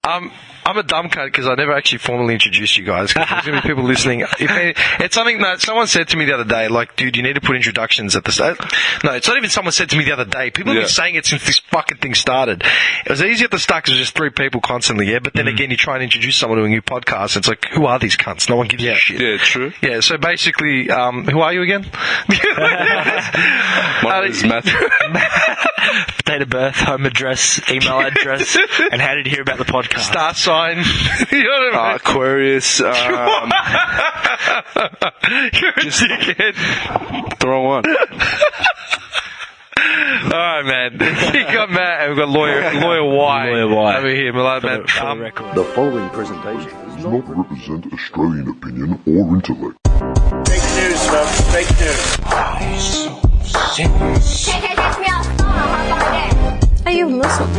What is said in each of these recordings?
I'm a dumb cunt because I never actually formally introduced you guys. 'Cause there's going to be people listening. It's something that someone said to me the other day, like, dude, you need to put introductions at the start. No, it's not even someone said to me the other day. People have been saying it since this fucking thing started. It was easy at the start because it was just 3 people constantly, yeah? But then again, you try and introduce someone to a new podcast, and it's like, who are these cunts? No one gives a shit. Yeah, true. Yeah, so basically, who are you again? My name is Matthew. Date of birth, home address, email address, and how did you hear about the podcast? Star sign. You know what I mean? Aquarius. You're a dickhead. Throw one. Alright, man. You got Matt, and we've got Lawyer Y. Lawyer Y. Over here, my lad, man. For the record. The following presentation does not represent Australian opinion or intellect. Fake news, folks. Fake news. Are you Muslim?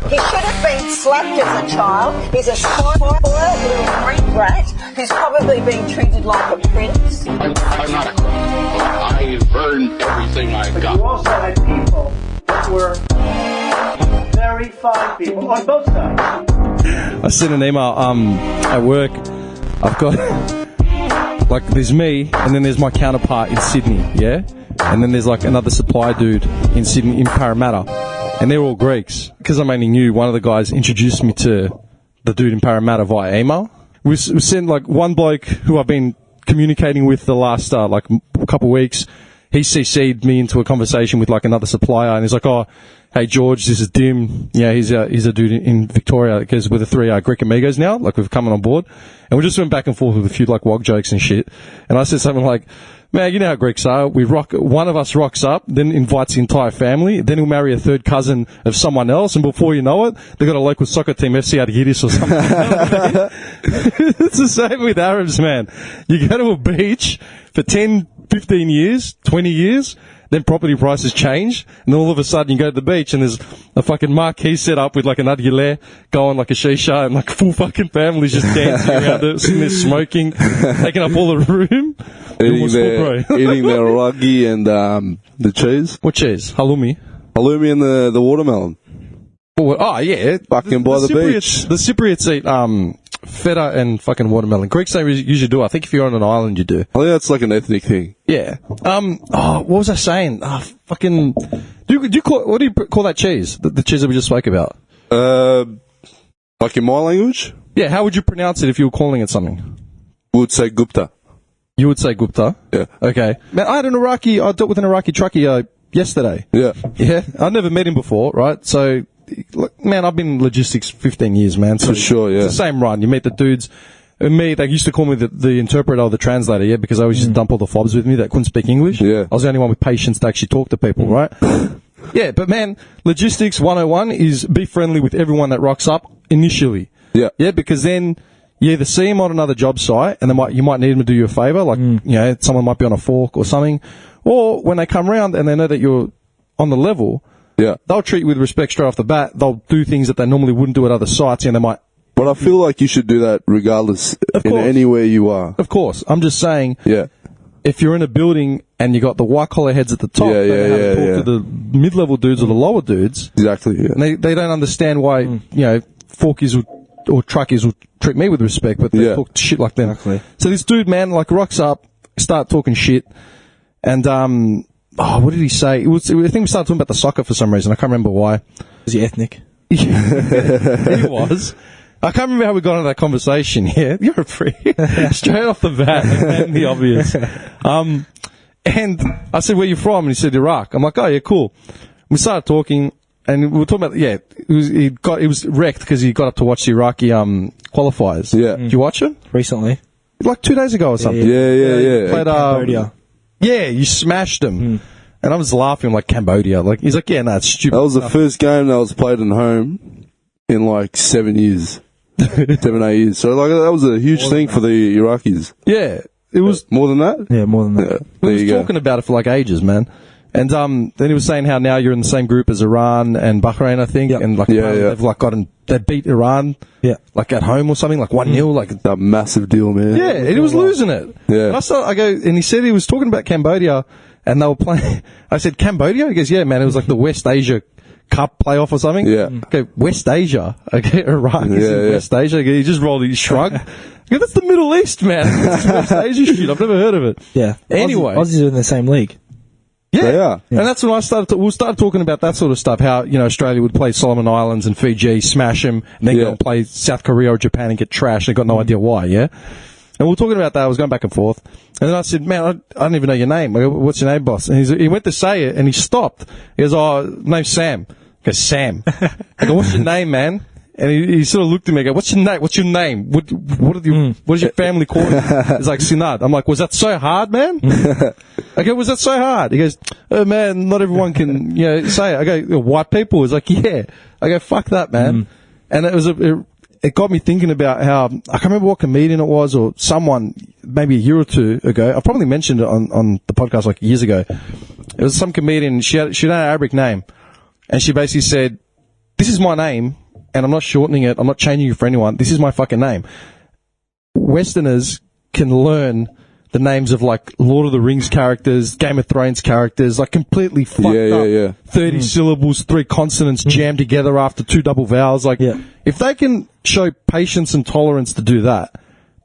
He should have been slapped as a child. He's a spoiled little freak rat who's probably being treated like a prince. I'm not a criminal. I've earned everything I've got. You also had people that were very fine people on both sides. I sent an email at work. I've got like there's me and then there's my counterpart in Sydney, yeah? And then there's like another supply dude in Sydney, in Parramatta. And they're all Greeks. Because I'm only new, one of the guys introduced me to the dude in Parramatta via email. We sent like one bloke who I've been communicating with the last like a couple of weeks. He CC'd me into a conversation with like another supplier, and he's like, "Oh, hey George, this is Dim. Yeah, he's a dude in Victoria because we're the 3 Greek amigos now. Like we've come on board, and we just went back and forth with a few like wog jokes and shit. And I said something like, "Man, you know how Greeks are. One of us rocks up, then invites the entire family, then he'll marry a third cousin of someone else, and before you know it, they've got a local soccer team, FC Argiris or something." It's the same with Arabs, man. You go to a beach for 10, 15 years, 20 years, then property prices change, and then all of a sudden you go to the beach and there's a fucking marquee set up with like an adgile going like a shisha and like full fucking families just dancing around it, sitting there smoking, taking up all the room. Eating their ragi and the cheese. What cheese? Halloumi? Halloumi and the watermelon. Oh, yeah. Fucking by the beach. The Cypriots eat feta and fucking watermelon. Greeks don't usually do. I think if you're on an island, you do. I think that's like an ethnic thing. Yeah. What was I saying? What do you call that cheese? The cheese that we just spoke about? Like in my language? Yeah, how would you pronounce it if you were calling it something? We would say Gupta. You would say Gupta? Yeah. Okay. Man, I dealt with an Iraqi truckie yesterday. Yeah. Yeah. I'd never met him before, right? So, look, man, I've been in logistics 15 years, man. So for sure, yeah. It's the same run. You meet the dudes. And me, they used to call me the interpreter or the translator, yeah, because I always used to dump all the fobs with me that couldn't speak English. Yeah. I was the only one with patience to actually talk to people, right? Yeah, but man, logistics 101 is be friendly with everyone that rocks up initially. Yeah. Yeah, because then you either see them on another job site and you might need them to do you a favour, like, you know, someone might be on a fork or something. Or when they come round and they know that you're on the level, yeah, they'll treat you with respect straight off the bat. They'll do things that they normally wouldn't do at other sites, and they might. But I feel like you should do that regardless in anywhere you are. Of course. I'm just saying, yeah, if you're in a building and you got the white collar heads at the top, they know how to talk to the mid-level dudes or the lower dudes. Exactly, yeah. And they don't understand why, you know, forkies or truckies will treat me with respect, but they talk shit like them. Exactly. So this dude, man, like rocks up, start talking shit, and what did he say? I think we started talking about the soccer for some reason. I can't remember why. Was he ethnic? He was. I can't remember how we got into that conversation. Yeah, you're a freak. Straight off the bat, and the obvious. And I said, "Where you from?" And he said, "Iraq." I'm like, "Oh yeah, cool." We started talking, and we were talking about he was wrecked because he got up to watch the Iraqi qualifiers. Yeah, did you watch it recently? Like 2 days ago or something. Yeah. Played, Cambodia. Yeah, you smashed them. And I was laughing like Cambodia. Like he's like, "Yeah, no, it's stupid." That was the first game that was played at home in like 7 years. 7, 8 years. So like that was a huge thing for the Iraqis. Yeah. It was more than that? Yeah, more than that. Yeah, we was talking about it for like ages, man. And then he was saying how now you're in the same group as Iran and Bahrain, I think. Yep. And like they've like they beat Iran like at home or something, like 1-0, like a massive deal, man. Yeah, and he was losing it. Yeah. And and he said he was talking about Cambodia and they were playing. I said, Cambodia? He goes, yeah, man, it was like the West Asia Cup playoff or something. Yeah. Okay, West Asia. Okay, Iraq is in Yeah. West Asia. Okay, he just rolled his shrug. Okay, that's the Middle East, man. That's West Asia shit. I've never heard of it. Yeah. Anyway. Aussies are in the same league. Yeah. They are. And that's when I started. We started talking about that sort of stuff. How Australia would play Solomon Islands and Fiji, smash them, and then go and play South Korea or Japan and get trashed. They got no idea why. Yeah. And we were talking about that. I was going back and forth, and then I said, "Man, I don't even know your name. I go, what's your name, boss?" And he went to say it, and he stopped. He goes, "Oh, name's Sam." I go, "Sam." I go, "What's your name, man?" And he sort of looked at me and go, "What's your name? What's your name? What does your family call you?" He's like, "Sinad." I'm like, "Was that so hard, man?" I go, "Was that so hard?" He goes, "Oh, man, not everyone can, say it." I go, "White people?" He's like, "Yeah." I go, "Fuck that, man." And it got me thinking about how, I can't remember what comedian it was or someone maybe a year or two ago. I probably mentioned it on the podcast like years ago. It was some comedian. She had an Arabic name, and she basically said, "This is my name. And I'm not shortening it. I'm not changing it for anyone. This is my fucking name." Westerners can learn the names of like Lord of the Rings characters, Game of Thrones characters, like completely fucked up. 30 syllables, 3 consonants jammed together after 2 double vowels. Like, if they can show patience and tolerance to do that,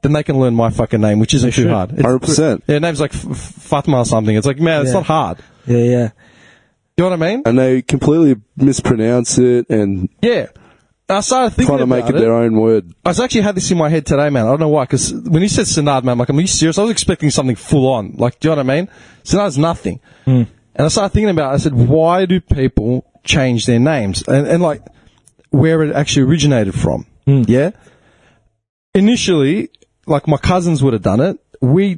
then they can learn my fucking name, which isn't too hard. 100%. Their name's like Fatma or something. It's like, man, it's not hard. Yeah. You know what I mean? And they completely mispronounce it and I started thinking trying to make it their own word. I actually had this in my head today, man. I don't know why, because when you said Sinad, man, I'm like, are you serious? I was expecting something full on. Like, do you know what I mean? Sinad's nothing. And I started thinking about it. I said, why do people change their names? And like, where it actually originated from. Yeah? Initially, like, my cousins would have done it.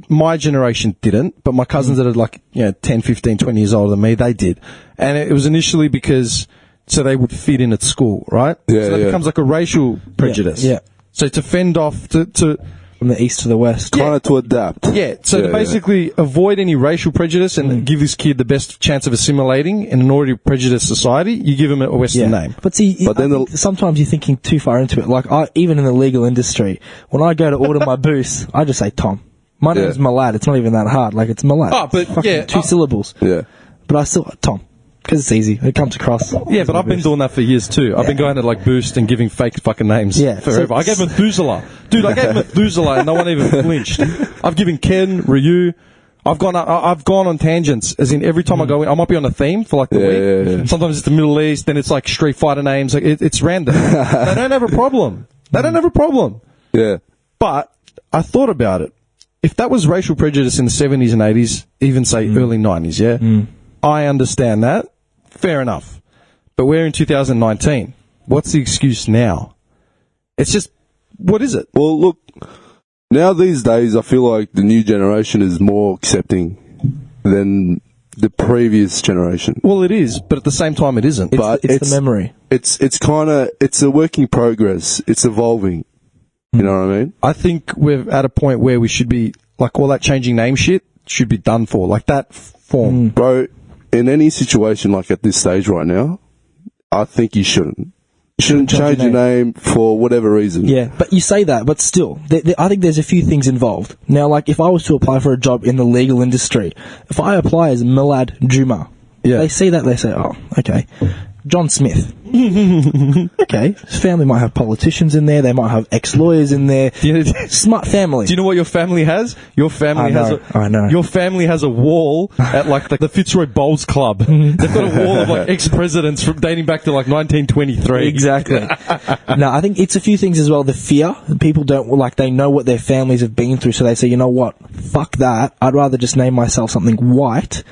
My generation didn't, but my cousins that are like, 10, 15, 20 years older than me, they did. And it was initially because, so they would fit in at school, right? Yeah, so that becomes like a racial prejudice. Yeah. So to fend off, to from the east to the west. Kind of to adapt. Yeah, so to basically avoid any racial prejudice and give this kid the best chance of assimilating in an already prejudiced society, you give him a Western name. But see, sometimes you're thinking too far into it. Like, even in the legal industry, when I go to order my booze, I just say Tom. My name's Malad. It's not even that hard. Like, it's Malad. Oh, but fucking 2 syllables. Yeah. But I still, Tom. Because it's easy. It comes across. Yeah, but I've been doing that for years too. I've been going to like Boost and giving fake fucking names forever. I gave Methuselah. Dude, I gave Methuselah and no one even flinched. I've given Ken, Ryu. I've gone on tangents, as in every time I go in, I might be on a theme for like the week. Yeah. Sometimes it's the Middle East, then it's like Street Fighter names. Like it's random. They don't have a problem. Yeah. But I thought about it. If that was racial prejudice in the 70s and 80s, even say early 90s, I understand that. Fair enough. But we're in 2019. What's the excuse now? It's just, what is it? Well, look, now these days I feel like the new generation is more accepting than the previous generation. Well, it is, but at the same time it isn't. It's the memory. It's a work in progress. It's evolving. You know what I mean? I think we're at a point where we should be, like, all that changing name shit should be done for. Like, that form. Bro, in any situation like at this stage right now, I think you shouldn't. You shouldn't change your name for whatever reason. Yeah, but you say that, but still, I think there's a few things involved. Now, like, if I was to apply for a job in the legal industry, if I apply as Milad Juma, they see that, they say, oh, okay. John Smith. Okay. His family might have politicians in there. They might have ex-lawyers in there. Smart family. Do you know what your family has? Your family I know. Your family has a wall at like the Fitzroy Bowls Club. They've got a wall of like ex-presidents from dating back to like 1923. Exactly. No, I think it's a few things as well. The fear. People don't, like, they know what their families have been through, so they say, you know what? Fuck that. I'd rather just name myself something white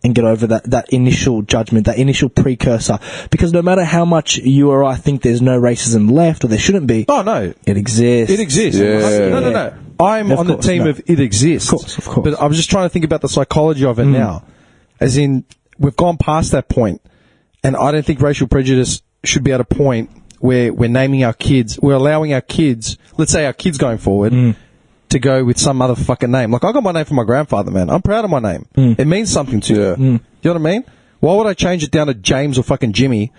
and get over that initial judgment, that initial precursor. Because no matter how much you or I think there's no racism left, or there shouldn't be. Oh, no. It exists. It exists. Yeah. No. I'm on the team of it exists. Of course. But I'm just trying to think about the psychology of it now. As in, we've gone past that point, and I don't think racial prejudice should be at a point where we're naming our kids, we're allowing our kids, let's say our kids going forward, to go with some other fucking name. Like, I got my name from my grandfather, man. I'm proud of my name. It means something to you. You know what I mean? Why would I change it down to James or fucking Jimmy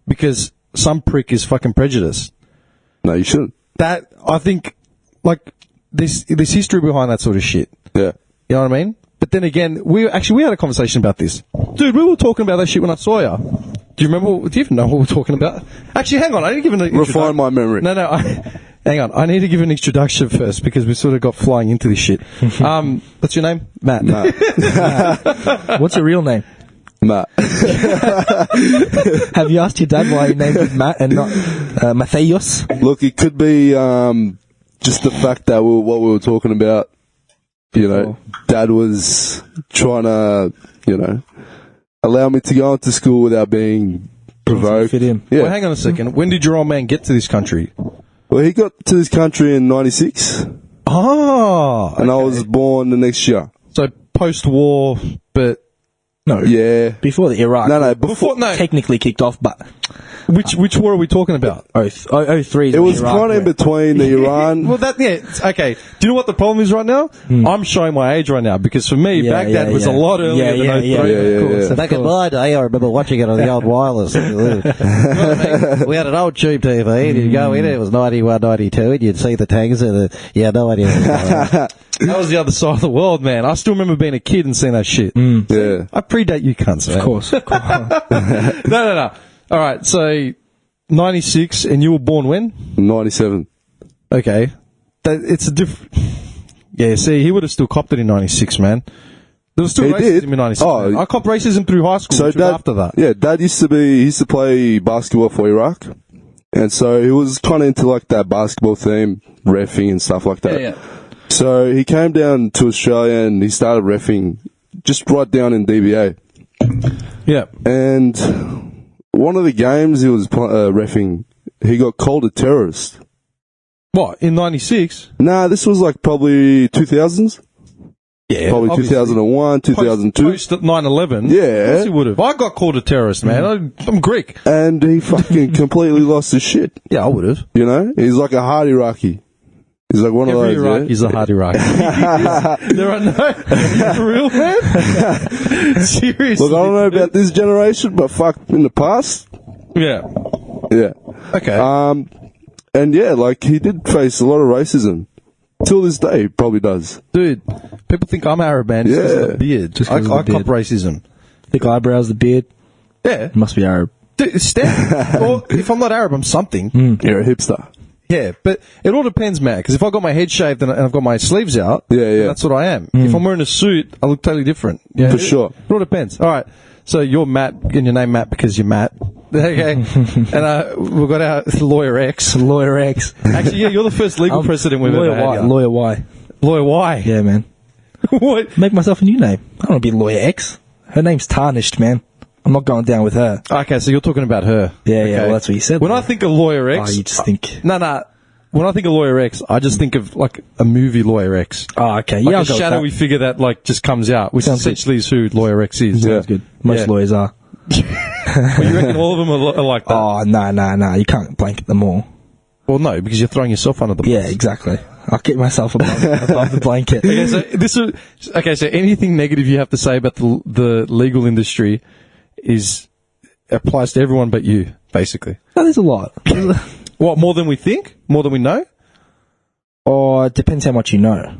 because some prick is fucking prejudiced? No, you shouldn't. That, I think, like, there's history behind that sort of shit. Yeah. You know what I mean? But then again, we had a conversation about this. Dude, we were talking about that shit when I saw you. Do you remember? Do you even know what we're talking about? Actually, hang on. I need to give an introduction. Refine my memory. No. Hang on. I need to give an introduction first because we sort of got flying into this shit. What's your name? Matt. No. What's your real name? Matt. Have you asked your dad why your name is Matt and not Matthias? Look, it could be just the fact that what we were talking about. You know, Dad was trying to, allow me to go into school without being provoked. Fit in. Yeah. Well, hang on a second. When did your old man get to this country? Well, he got to this country in '96, Oh. and I was born the next year. So post-war, but No. Yeah. Before the Iraq. No, before technically kicked off, but which war are we talking about? 03. It was kind of in between the Iran. Well, okay. Do you know what the problem is right now? I'm showing my age right now because for me, Baghdad was a lot earlier than 03. Yeah. Back in my day, I remember watching it on the old wireless. We had an old tube TV, and you'd go in, it was 91, 92, and you'd see the tanks, and no idea. That was the other side of the world, man. I still remember being a kid and seeing that shit. Yeah. I predate you cunts, man. Of course. No. All right, so 96, and you were born when? 97. Okay. It's a different... Yeah, see, he would have still copped it in 96, man. There was still He racism did? in 96. Oh. man. I copped racism through high school, which was after that. Yeah, Dad used to play basketball for Iraq, and so he was kind of into like that basketball theme, reffing and stuff like that. Yeah. So he came down to Australia and he started reffing just right down in DBA. Yeah. And one of the games he was reffing, he got called a terrorist. What, in 96? Nah, this was like probably 2000s. Yeah. Probably obviously. 2001, 2002. Post 9/11. Yeah. Of course he would have. I got called a terrorist, man. I'm Greek. And he fucking completely lost his shit. Yeah, I would have. You know? He's like a hard Iraqi. He's like one Every of those. Iraqi is a hard Iraqi. There are no... For real, man? Seriously. Look, I don't know about this generation, but fuck, in the past, Yeah. yeah. Okay. And yeah, like, he did face a lot of racism. Till this day, he probably does. Dude, people think I'm Arab, man. Just 'cause of Yeah. the beard. Just I 'cause of the cop beard. racism. Thick eyebrows, the beard. Yeah. Must be Arab. Dude, it's standard. Or if I'm not Arab, I'm something. You're a hipster. Yeah, but it all depends, man. Because if I got my head shaved and I've got my sleeves out, Yeah. that's what I am. If I'm wearing a suit, I look totally different. Yeah, For sure. It all depends. All right. So you're Matt, and your name Matt because you're Matt. Okay. And we've got our lawyer X. Lawyer X. Actually, yeah, you're the first legal precedent we've Lawyer ever had. Y. Yeah. Lawyer Y. Lawyer Y. Yeah, man. What? Make myself a new name. I don't want to be Lawyer X. Her name's tarnished, man. I'm not going down with her. Okay, so you're talking about her. Yeah, Okay. well, that's what you said. When I think of Lawyer oh, X, you just think. no. When I think of Lawyer X, I just think of like a movie Lawyer X. Oh, okay. Like Yeah, I'll a go with shadowy that. figure that like just comes out, which Sounds essentially is who Lawyer X is. Sounds good. Most Yeah. lawyers are. Well, you reckon all of them are like that? Oh, no. You can't blanket them all. Well, no, because you're throwing yourself under the bus. Yeah, exactly. I'll keep myself above the blanket. Okay, so anything negative you have to say about the legal industry applies to everyone but you, basically. No, there's a lot. What, more than we think? More than we know? Or it depends how much you know.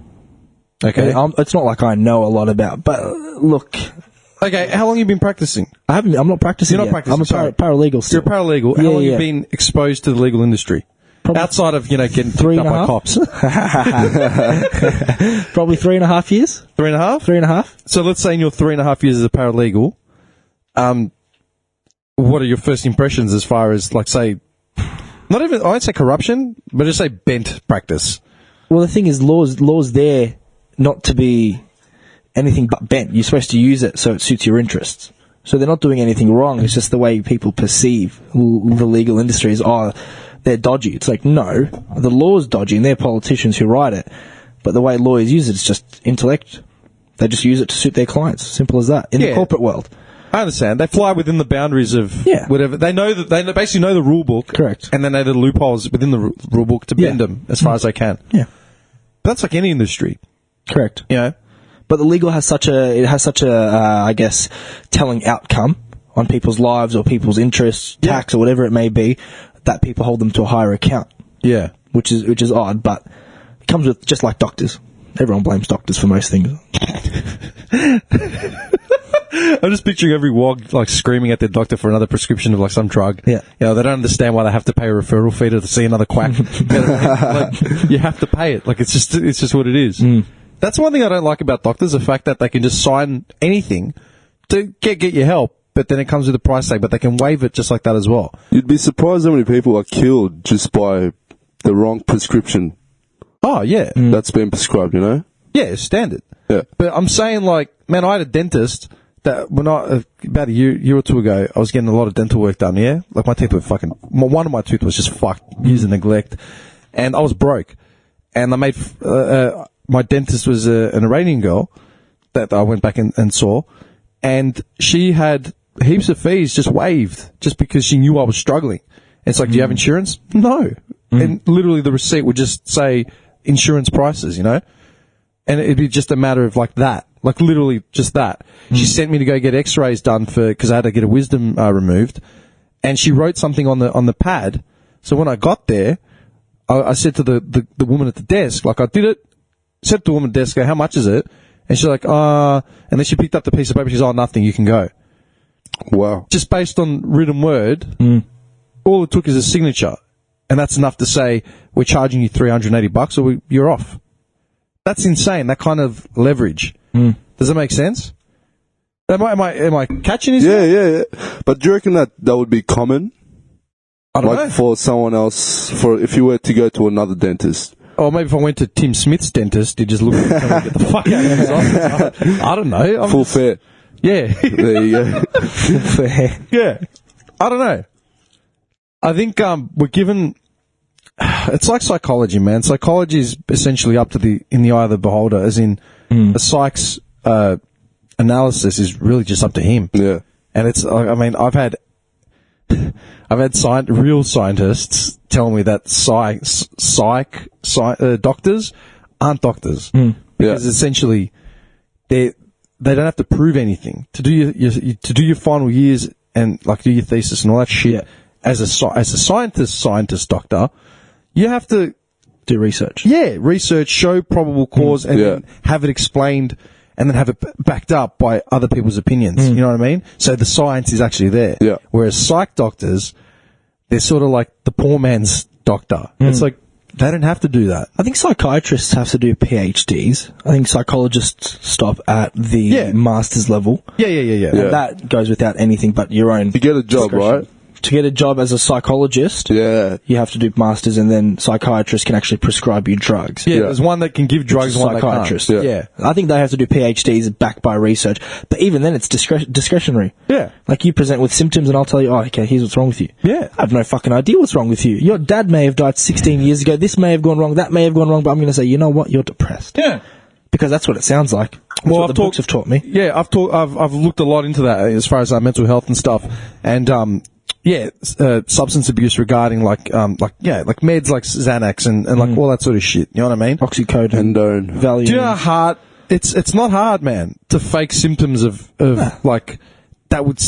Okay. It's not like I know a lot about, but look, Okay, how long have you been practicing? I'm not practicing. You're not yet. practicing, I'm a sorry. paralegal still. You're a paralegal. How Yeah, long have you yeah. been exposed to the legal industry? Probably Outside of, getting picked 3.5 up by cops. Probably 3.5 years. 3.5? 3.5. So let's say in your 3.5 years as a paralegal, what are your first impressions as far as, like, say, not even, I won't say corruption, but just say bent practice? Well, the thing is, law's there not to be anything but bent. You're supposed to use it so it suits your interests. So they're not doing anything wrong. It's just the way people perceive the legal industry is, they're dodgy. It's like, no, the law's dodgy and they're politicians who write it. But the way lawyers use it is just intellect. They just use it to suit their clients. Simple as that. In the corporate world. I understand. They fly within the boundaries of Yeah. whatever. They know that they basically know the rule book. Correct. And then they know the loopholes within the rule book to bend them as far as they can. Yeah. But that's like any industry. Correct. You know? But the legal has such a, I guess, telling outcome on people's lives or people's interests, tax or whatever it may be, that people hold them to a higher account. Yeah. Which is odd, but it comes with just like doctors. Everyone blames doctors for most things. I'm just picturing every wog like screaming at their doctor for another prescription of like some drug. Yeah. You know, they don't understand why they have to pay a referral fee to see another quack. Like, you have to pay it. Like it's just what it is. That's one thing I don't like about doctors, the fact that they can just sign anything to get your help, but then it comes with a price tag, but they can waive it just like that as well. You'd be surprised how many people are killed just by the wrong prescription. Oh, yeah. That's been prescribed, you know? Yeah, standard. Yeah. But I'm saying, like, man, I had a dentist that when about a year or two ago, I was getting a lot of dental work done, yeah? Like, my teeth were one of my teeth was just fucked, years of neglect. And I was broke. And I made, my dentist was an Iranian girl that I went back and saw. And she had heaps of fees just waived just because she knew I was struggling. And it's like, do you have insurance? No. And literally the receipt would just say insurance prices, you know? And it'd be just a matter of like that. Like literally just that. She sent me to go get x-rays done because I had to get a wisdom removed. And she wrote something on the pad. So when I got there, I said to the woman at the desk, like I did it, said to the woman at the desk, how much is it? And she's like, and then she picked up the piece of paper. She's, nothing, you can go. Wow. Just based on written word, all it took is a signature. And that's enough to say, we're charging you $380 or you're off. That's insane, that kind of leverage. Does that make sense? Am I catching this? Yeah. But do you reckon that would be common? I don't know. For someone else, if you were to go to another dentist. Or maybe if I went to Tim Smith's dentist, he'd just look at me and get the fuck out of his office. I don't know. Full fare. Yeah. There you go. Full fare. Yeah. I don't know. I think we're given... It's like psychology, man. Psychology is essentially up to in the eye of the beholder, as in a psych's analysis is really just up to him. Yeah. And it's, I mean, I've had real scientists tell me that doctors aren't doctors. Because essentially they don't have to prove anything. To do your final years and like do your thesis and all that shit, as a scientist doctor, you have to do research. Yeah, research, show probable cause, and then have it explained, and then have it backed up by other people's opinions. You know what I mean? So the science is actually there. Yeah. Whereas psych doctors, they're sort of like the poor man's doctor. It's like they don't have to do that. I think psychiatrists have to do PhDs. I think psychologists stop at the master's level. Yeah. And that goes without anything but your own. To get a job, right? To get a job as a psychologist, you have to do masters, and then psychiatrists can actually prescribe you drugs. Yeah, there's one that can give drugs, one psychiatrist. that can't. Yeah. I think they have to do PhDs backed by research, but even then it's discretionary. Yeah. Like you present with symptoms and I'll tell you, okay, here's what's wrong with you. Yeah. I have no fucking idea what's wrong with you. Your dad may have died 16 years ago, this may have gone wrong, that may have gone wrong, but I'm going to say, you know what, you're depressed. Yeah. Because that's what it sounds like. That's what the books have taught me. Yeah, I've looked a lot into that as far as mental health and stuff, and substance abuse regarding like meds like Xanax and like all that sort of shit. You know what I mean? Oxycodone, Endone, Valium. Do you know how hard it's not hard, man, to fake symptoms of like that would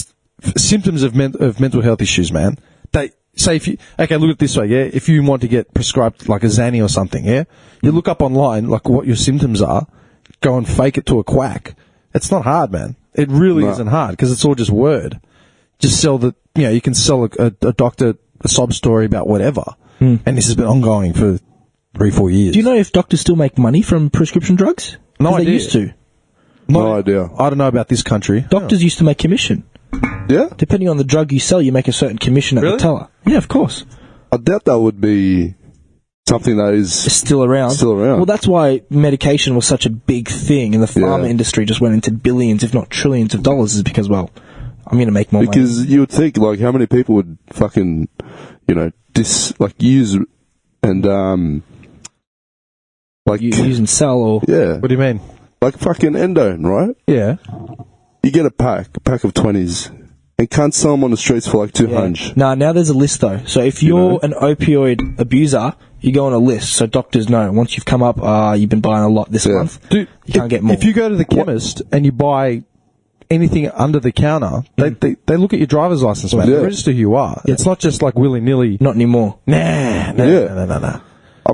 symptoms of mental health issues, man. They say if you look at it this way, if you want to get prescribed like a Xanny or something, you look up online like what your symptoms are, go and fake it to a quack. It's not hard, man. It really isn't hard because it's all just word. Just sell you can sell a doctor a sob story about whatever. And this has been ongoing for 3-4 years. Do you know if doctors still make money from prescription drugs? No idea. They used to. No idea. I don't know about this country. Doctors used to make commission. Yeah? Depending on the drug you sell, you make a certain commission at the teller. Yeah, of course. I doubt that would be something that is still around. Well, that's why medication was such a big thing, and the pharma industry just went into billions, if not trillions of dollars, is because, well, I'm going to make more money. Because you would think, like, how many people would fucking, use and, use and sell, or... Yeah. What do you mean? Like fucking Endone, right? Yeah. You get a pack of 20s, and can't sell them on the streets for like 200. Now there's a list, though. So if you're an opioid abuser, you go on a list, so doctors know. Once you've come up, you've been buying a lot this month, dude, you can't get more. If you go to the chemist and you buy anything under the counter, they look at your driver's license, man. They register who you are. It's not just like willy-nilly. Not anymore. Nah. I've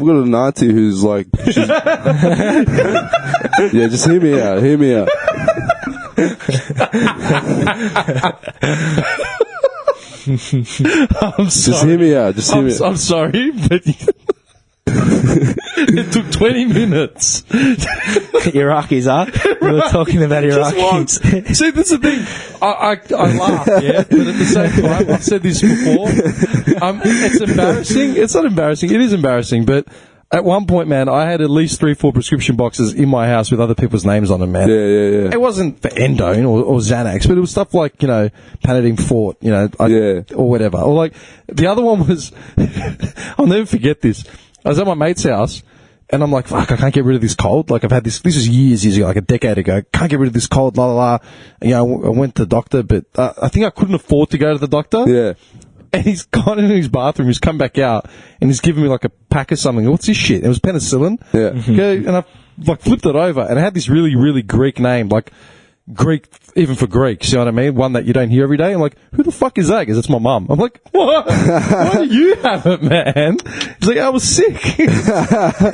got an auntie who's like... just hear me out. I'm sorry. Just hear me out. Just hear me out. I'm sorry, but it took 20 minutes. Iraqis, huh? We were talking about Iraqis. See, that's the thing. I laugh, yeah, but at the same time, I've said this before. It's embarrassing. It's not embarrassing. It is embarrassing, but at one point, man, I had at least 3-4 prescription boxes in my house with other people's names on them, man. Yeah. It wasn't for Endone or Xanax, but it was stuff like, Panadine Fort, or whatever. Or like, the other one was, I'll never forget this. I was at my mate's house, and I'm like, fuck, I can't get rid of this cold. Like, I've had this was years ago, like a decade ago. Can't get rid of this cold, la la la. And, I went to the doctor, but I think I couldn't afford to go to the doctor. Yeah. And he's gone into his bathroom, he's come back out, and he's given me like a pack of something. What's this shit? It was penicillin. Yeah. Okay, and I like flipped it over, and it had this really, really Greek name, like Greek, even for Greeks, you know what I mean? One that you don't hear every day. I'm like, who the fuck is that? Because it's my mum. I'm like, what? Why do you have it, man? He's like, I was sick.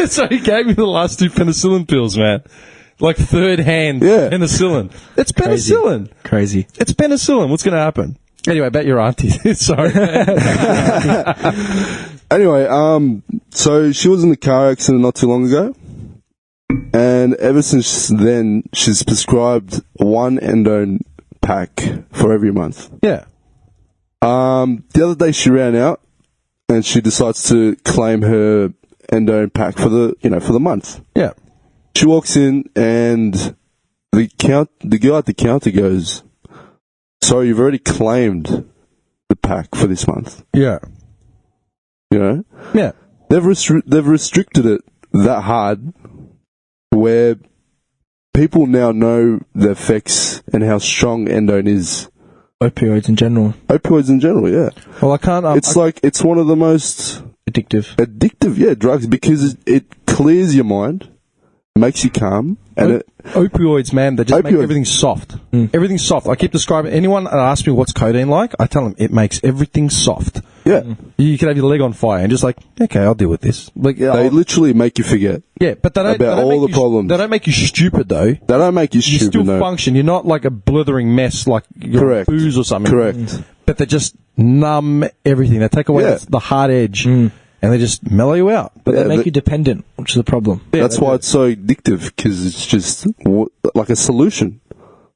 So he gave me the last 2 penicillin pills, man. Like third-hand penicillin. It's penicillin. Crazy. It's penicillin. What's going to happen? Anyway, about your auntie. Sorry. Anyway, so she was in a car accident not too long ago. And ever since then, she's prescribed 1 Endone pack for every month. Yeah. The other day she ran out and she decides to claim her Endone pack for the month. Yeah. She walks in and the girl at the counter goes, "Sorry, you've already claimed the pack for this month." Yeah. Yeah. They've restricted it that hard where people now know the effects and how strong Endone is. Opioids in general, yeah. Well, I can't... it's one of the most... Addictive, drugs, because it clears your mind, makes you calm, and opioids, man, they just make everything soft. Everything's soft. I keep describing... Anyone that asks me what's codeine like, I tell them it makes everything soft. Yeah. You can have your leg on fire and just like, okay, I'll deal with this. Like, they literally make you forget. Yeah, but they don't all the problems. They don't make you stupid, though. They don't make you stupid, You still function. You're not like a blithering mess like you're on booze or something. Correct. But they just numb everything. They take away the hard edge and they just mellow you out. But they make you dependent, which is the problem. Yeah, that's why it's so addictive, because it's just like a solution.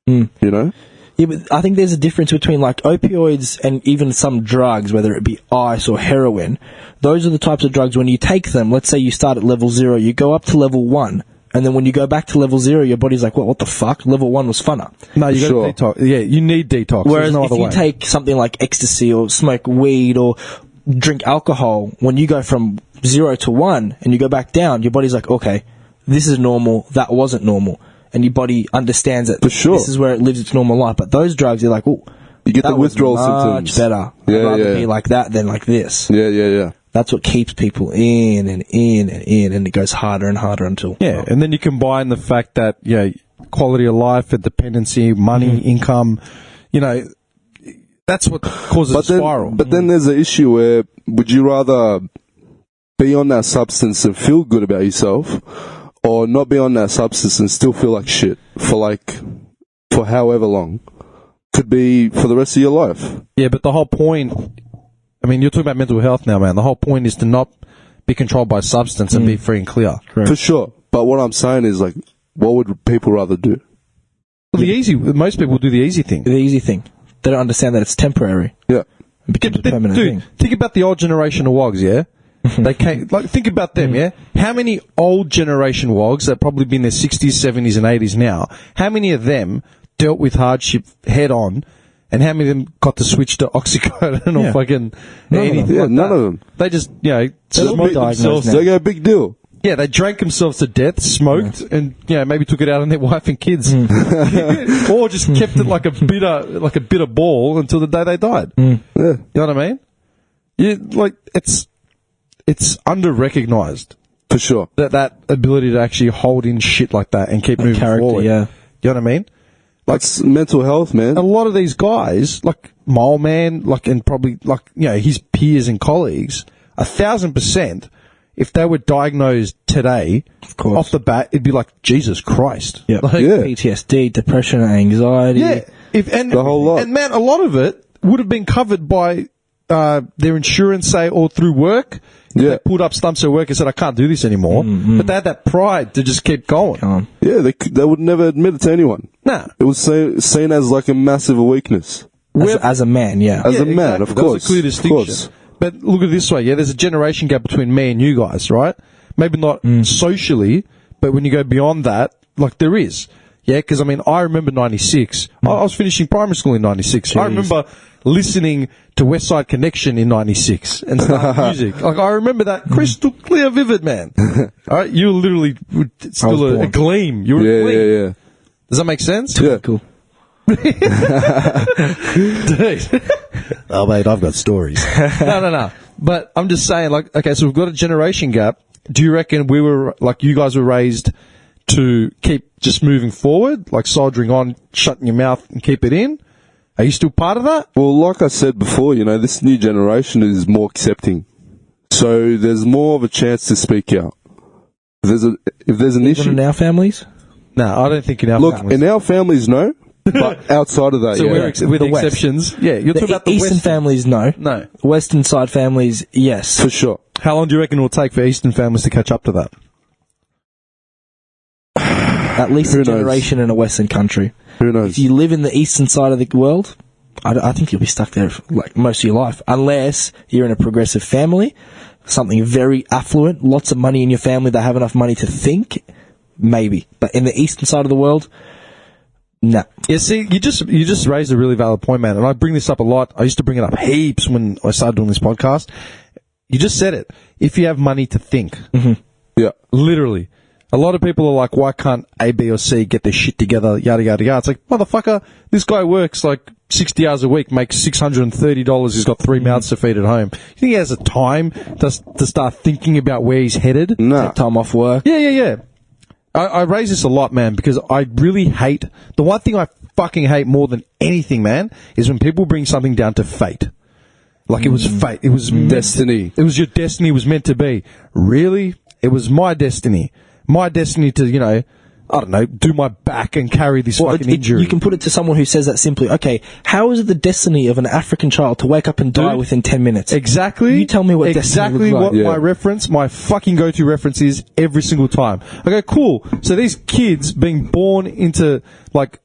You know? Yeah, but I think there's a difference between like opioids and even some drugs, whether it be ice or heroin. Those are the types of drugs when you take them, let's say you start at level 0, you go up to level 1, and then when you go back to level 0, your body's like, what the fuck? Level 1 was funner. No, you got to detox. Yeah, you need detox. Whereas no if other you way. take something like ecstasy or smoke weed or drink alcohol, when you go from 0 to 1 and you go back down, your body's like, okay, this is normal, that wasn't normal. And your body understands that this is where it lives its normal life. But those drugs, you're like, oh, you get the withdrawal symptoms. Much better. I'd rather be like that than like this. Yeah. That's what keeps people in and in and in, and it goes harder and harder until... Yeah, and then you combine the fact that, quality of life, and dependency, money, income, that's what causes a spiral. But then there's an issue where, would you rather be on that substance and feel good about yourself, or not be on that substance and still feel like shit for however long? Could be for the rest of your life. Yeah, but the whole point, I mean, you're talking about mental health now, man. The whole point is to not be controlled by substance and be free and clear. Correct. For sure. But what I'm saying is, like, what would people rather do? Well, most people do the easy thing. The easy thing. They don't understand that it's temporary. Yeah. It becomes a permanent thing. Think about the old generation of wogs, yeah? They came, think about them, yeah? How many old generation wogs that probably been in their 60s, 70s, and 80s now, how many of them dealt with hardship head on, and how many of them got to switch to oxycodone or fucking anything like none that? of them. They just, smoked themselves. They go, big deal. Yeah, they drank themselves to death, smoked, and maybe took it out on their wife and kids, or just kept it like a bitter ball until the day they died. Yeah. You know what I mean? It's under-recognized. For sure. That ability to actually hold in shit like that and keep moving forward. Yeah. You know what I mean? It's mental health, man. A lot of these guys, like Mole Man, and probably his peers and colleagues, 1,000%, if they were diagnosed today, Of course. off the bat, it'd be like, Jesus Christ. Yeah. Like, PTSD, depression, anxiety. yeah. And The whole lot. And man, a lot of it would have been covered by their insurance, say, or through work. Yeah. They pulled up stumps at work and said, I can't do this anymore. But they had that pride to just keep going. Yeah, they would never admit it to anyone. Nah. It was seen as like a massive weakness. As a man, yeah. As a man, exactly. of That was course. a clear Of distinction. course. But look at it this way, yeah, there's a generation gap between me and you guys, right? Maybe not socially, but when you go beyond that, like there is. Yeah, because I mean, I remember 96. I was finishing primary school in 96. I remember listening to West Side Connection in 96 and starting music. Like, I remember that crystal clear, vivid, man. All right, you were literally still a gleam. You were a gleam. Yeah. Does that make sense? Yeah. Cool. Dude. Oh, mate, I've got stories. No. But I'm just saying, like, okay, so we've got a generation gap. Do you reckon we were, like, you guys were raised to keep just moving forward, like soldiering on, shutting your mouth and keep it in? Are you still part of that? Well, like I said before, this new generation is more accepting. So there's more of a chance to speak out. If there's an issue. In our families? No, I don't think in our Look, families. in our families, no. But outside of that, So yeah. we're with The the West. exceptions. Yeah, you're talking about the Eastern Western families, no. No. Western side families, yes. For sure. How long do you reckon it will take for Eastern families to catch up to that? At least Who a knows? generation in a Western country. Who knows? If you live in the eastern side of the world, I think you'll be stuck there for, like most of your life, unless you're in a progressive family, something very affluent, lots of money in your family that have enough money to think, maybe. But in the eastern side of the world, no. Yeah, see, you just raised a really valid point, man, and I bring this up a lot. I used to bring it up heaps when I started doing this podcast. You just said it. If you have money to think. Yeah. Literally. A lot of people are like, why can't A, B, or C get their shit together, yada, yada, yada. It's like, motherfucker, this guy works like 60 hours a week, makes $630, he's got 3 mouths to feed at home. You think he has a time to start thinking about where he's headed? No. Take time off work. Yeah. I raise this a lot, man, because I really hate, the one thing I fucking hate more than anything, man, is when people bring something down to fate. Like it was fate. It was Destiny. It was your destiny. It was meant to be. Really? It was my destiny. My destiny to, I don't know, do my back and carry this fucking injury. You can put it to someone who says that simply. Okay, how is it the destiny of an African child to wake up and die within 10 minutes? Exactly. You tell me what exactly destiny looks what like. my fucking go-to reference is every single time. Okay, cool. So these kids being born into, like,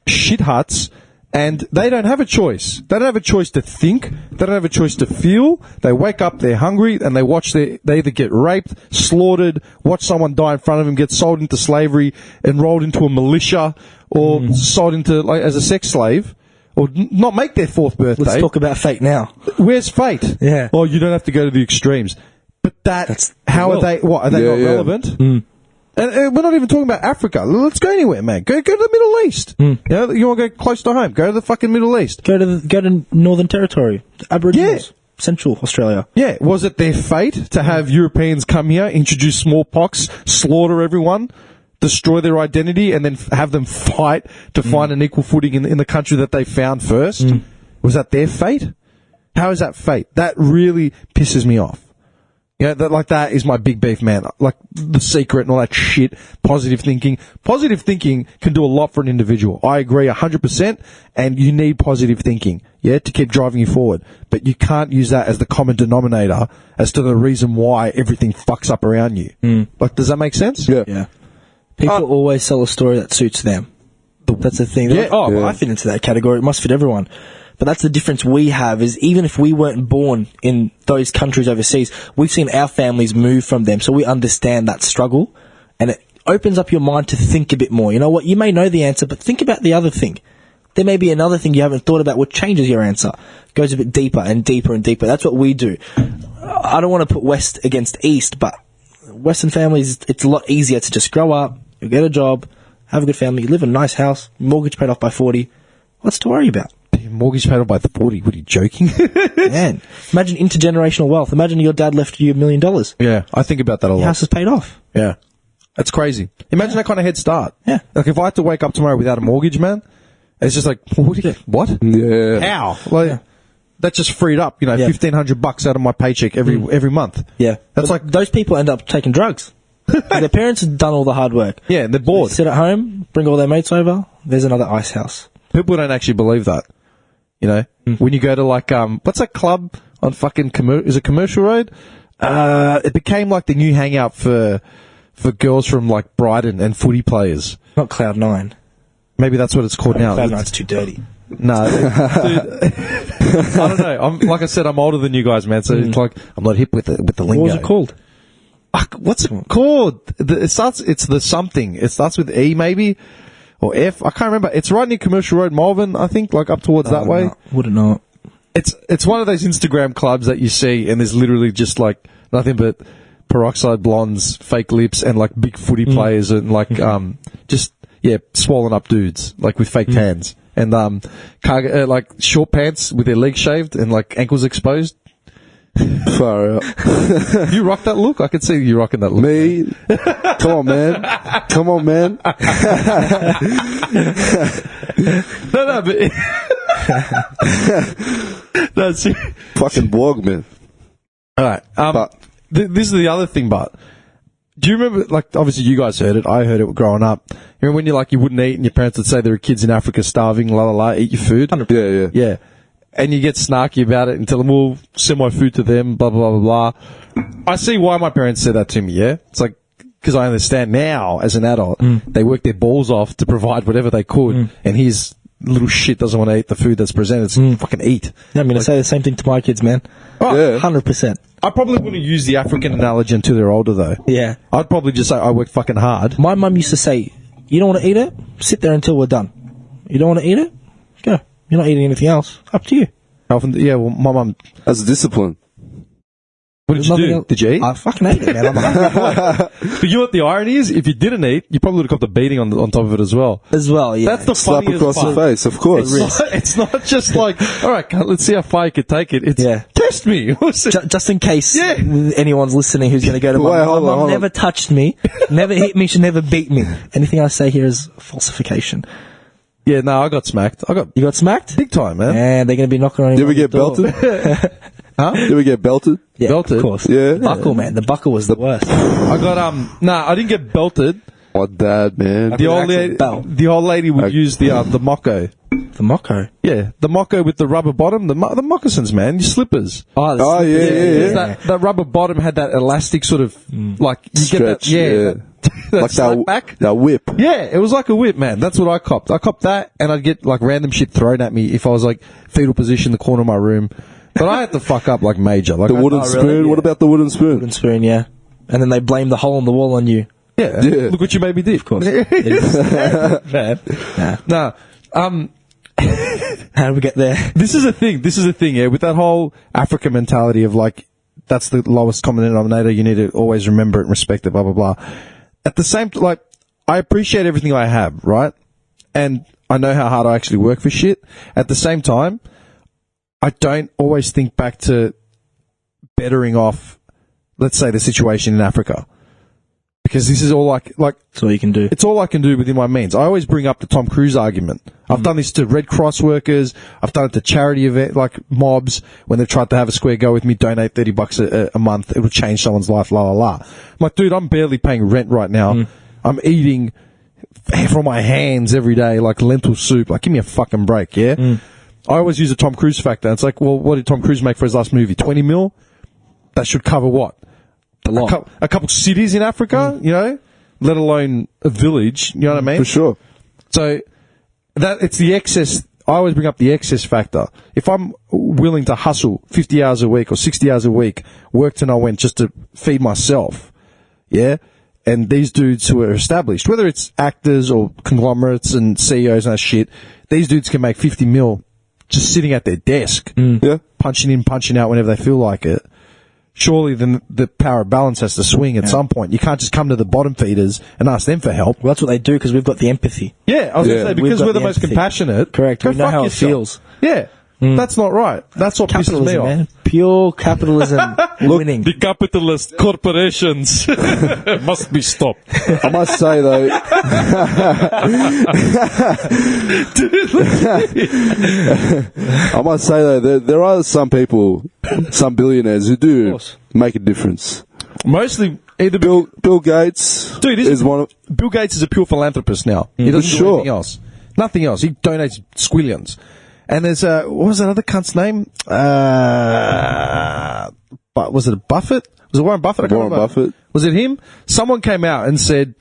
shit huts, and they don't have a choice. They don't have a choice to think. They don't have a choice to feel. They wake up, they're hungry, and they either get raped, slaughtered, watch someone die in front of them, get sold into slavery, enrolled into a militia, or sold into, like, as a sex slave, or not make their 4th birthday. Let's talk about fate now. Where's fate? Yeah. Oh, you don't have to go to the extremes. But That's how are they? What are they not Yeah. relevant? And we're not even talking about Africa. Let's go anywhere, man. Go to the Middle East. You want to go close to home? Go to the fucking Middle East. Go to Northern Territory, Aboriginals, Central Australia. Yeah. Was it their fate to have Europeans come here, introduce smallpox, slaughter everyone, destroy their identity, and then have them fight to find an equal footing in the country that they found first? Was that their fate? How is that fate? That really pisses me off. Yeah, that is my big beef, man. Like, The Secret and all that shit. Positive thinking. Positive thinking can do a lot for an individual. I agree 100%, and you need positive thinking, yeah, to keep driving you forward. But you can't use that as the common denominator as to the reason why everything fucks up around you. Like, does that make sense? Yeah. People always sell a story that suits them. That's the thing. They're like, well, I fit into that category. It must fit everyone. But that's the difference we have, is even if we weren't born in those countries overseas, we've seen our families move from them, so we understand that struggle, and it opens up your mind to think a bit more. You know what? You may know the answer, but think about the other thing. There may be another thing you haven't thought about which changes your answer. Goes a bit deeper and deeper and deeper. That's what we do. I don't want to put West against East, but Western families, it's a lot easier to just grow up, you get a job, have a good family, you live in a nice house, mortgage paid off by 40. What's to worry about? Mortgage paid off by 40. What are you joking? Man, imagine intergenerational wealth. Imagine your dad left you $1 million. Yeah, I think about that a lot. Your house is paid off. Yeah. That's crazy. Imagine that kind of head start. Yeah. Like, if I had to wake up tomorrow without a mortgage, man, it's just like, what? Yeah. How? Like, that just freed up, $1,500 out of my paycheck every month. Yeah. That's But those people end up taking drugs. Their parents have done all the hard work. Yeah, and they're bored. They sit at home, bring all their mates over, there's another ice house. People don't actually believe that. When you go to what's that club on fucking is it Commercial Road? It became like the new hangout for girls from like Brighton and footy players. Not Cloud 9. Maybe that's what it's called now. Cloud 9's too dirty. No, dude, I don't know. Like I said, I'm older than you guys, man. So it's like I'm not hip with the lingo. What was it called? What's it called? It's the something. It starts with E maybe or F. I can't remember. It's right near Commercial Road, Malvern. I think, like up towards that way. Wouldn't know it. It's one of those Instagram clubs that you see, and there's literally just like nothing but peroxide blondes, fake lips, and like big footy players, and like swollen up dudes like with fake tans, and like short pants with their legs shaved and like ankles exposed. Far out. You rock that look? I can see you rocking that look. Me? Come on, man. Come on, man. No, but that's fucking blog, man. All right. This is the other thing, but do you remember, like, obviously you guys heard it, I heard it growing up. You remember when you wouldn't eat and your parents would say there were kids in Africa starving, eat your food? Yeah. And you get snarky about it and tell them, well, send my food to them, blah, blah, blah, blah. I see why my parents said that to me, yeah? It's like, because I understand now, as an adult, they work their balls off to provide whatever they could, and his little shit doesn't want to eat the food that's presented, so fucking eat. Yeah, I'm going to say the same thing to my kids, man. Oh, yeah. 100%. I probably wouldn't use the African analogy until they're older, though. Yeah. I'd probably just say I worked fucking hard. My mum used to say, you don't want to eat it? Sit there until we're done. You don't want to eat it? Go. You're not eating anything else. Up to you. Yeah, well, my mum... As a discipline. What did you do? Did you eat? I fucking ate it, man. I'm a hungry boy. But you know what the irony is? If you didn't eat, you probably would have got the beating on top of it as well. As well, yeah. That's the Slap funniest across part. the face, of course. It's not just like, all right, let's see how far you can take it. It's, test me. Just in case anyone's listening who's going to go to my mum never touched me, never hit me, she never beat me. Anything I say here is falsification. Yeah, no, I got smacked. You got smacked? Big time, man. And they're going to be knocking on your door. Did we get belted? Huh? Did we get belted? Yeah, belted? Of course. Yeah. The buckle, man. The buckle was the worst. I got, I didn't get belted. My dad, man. The old lady would use the mocko. The mocko? Yeah, the mocko with the rubber bottom, the moccasins, man, your slippers. Oh, yeah. That rubber bottom had that elastic sort of, like, you stretch, get that, that like that back. That whip. Yeah, it was like a whip, man. That's what I copped. I copped that, and I'd get, like, random shit thrown at me if I was, like, fetal position in the corner of my room. But I had to fuck up, like, major. Like, the wooden spoon? Really? What about the wooden spoon? Wooden spoon, yeah. And then they blame the hole in the wall on you. Yeah. Look what you made me do. Of course. Man. Nah. How did we get there? This is a thing, yeah, with that whole Africa mentality of, like, that's the lowest common denominator, you need to always remember it and respect it, blah, blah, blah. At the same time, like, I appreciate everything I have, right? And I know how hard I actually work for shit. At the same time, I don't always think back to bettering off, let's say, the situation in Africa. Because this is all like it's all you can do. It's all I can do within my means. I always bring up the Tom Cruise argument. I've done this to Red Cross workers. I've done it to charity event, like mobs, when they've tried to have a square go with me, donate $30 a month. It will change someone's life, la la la. I'm like, dude, I'm barely paying rent right now. I'm eating from my hands every day, like lentil soup. Like, give me a fucking break, yeah? I always use the Tom Cruise factor. It's like, well, what did Tom Cruise make for his last movie? 20 mil? That should cover what? A couple cities in Africa, you know, let alone a village, you know what I mean? For sure. So, it's the excess. I always bring up the excess factor. If I'm willing to hustle 50 hours a week or 60 hours a week, work till I went just to feed myself, yeah? And these dudes who are established, whether it's actors or conglomerates and CEOs and that shit, these dudes can make 50 mil just sitting at their desk, punching in, punching out whenever they feel like it. Surely then the power of balance has to swing at some point. You can't just come to the bottom feeders and ask them for help. Well, that's what they do because we've got the empathy. Yeah, I was going to say, because we're the most compassionate. Correct. We know how it feels. Yeah. That's not right. That's what pisses me off. Man. Pure capitalism winning. The capitalist corporations must be stopped. I must say though, there are some people, some billionaires who do make a difference. Mostly either Bill Gates, dude, is one of. Bill Gates is a pure philanthropist now. He doesn't do anything else. Nothing else. He donates squillions. And there's what was that other cunt's name? But was it Buffett? Was it Warren Buffett? Warren Buffett. Was it him? Someone came out and said,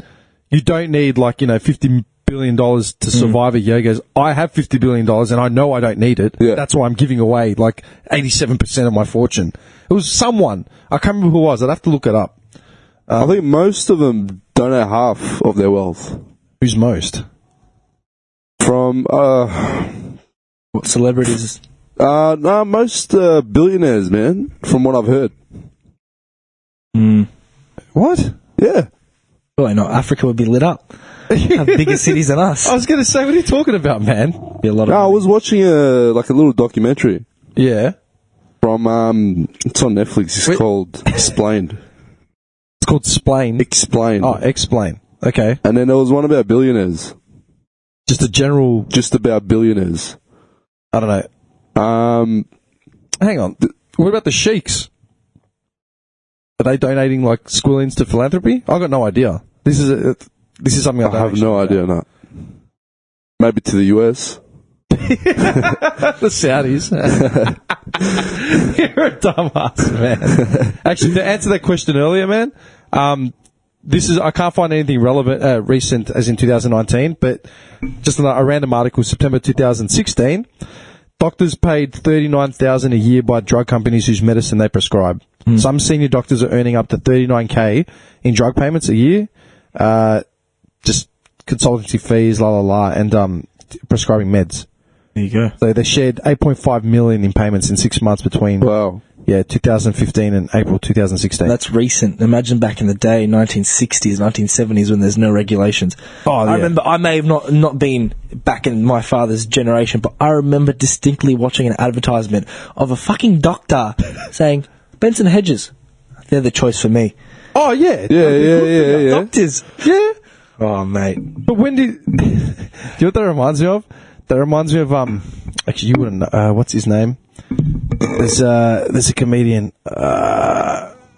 "You don't need $50 billion to survive a year." He goes, "I have $50 billion and I know I don't need it. Yeah. That's why I'm giving away 87% of my fortune." It was someone. I can't remember who it was. I'd have to look it up. I think most of them donate half of their wealth. Who's most? From What celebrities? no, most billionaires, man. From what I've heard. What? Yeah. Probably not. Africa would be lit up. Have bigger cities than us. I was going to say, what are you talking about, man? Be a lot of I was watching a little documentary Yeah. from it's on Netflix. It's called Explained. It's called Splain. Explained. Oh, Explain. Okay. And then there was one about billionaires. Just a general... Just about billionaires. I don't know. Hang on. What about the sheiks? Are they donating squillions to philanthropy? I've got no idea. This is something I have no idea. No. Maybe to the US. The Saudis. You're a dumbass, man. Actually, to answer that question earlier, man, I can't find anything relevant, recent as in 2019, but just a random article, September 2016. Doctors paid $39,000 a year by drug companies whose medicine they prescribe. Some senior doctors are earning up to $39K in drug payments a year, just consultancy fees, and prescribing meds. There you go. So they shared $8.5 million in payments in 6 months between 2015 and April 2016. That's recent. Imagine back in the day, 1960s, 1970s, when there's no regulations. I remember, I may have not been back in my father's generation, but I remember distinctly watching an advertisement of a fucking doctor saying, "Benson Hedges, they're the choice for me." Oh, yeah. Yeah. Doctors. Yeah. Oh, mate. But when did... Do you know what that reminds me of? That reminds me of, actually, you wouldn't know, what's his name? There's a comedian,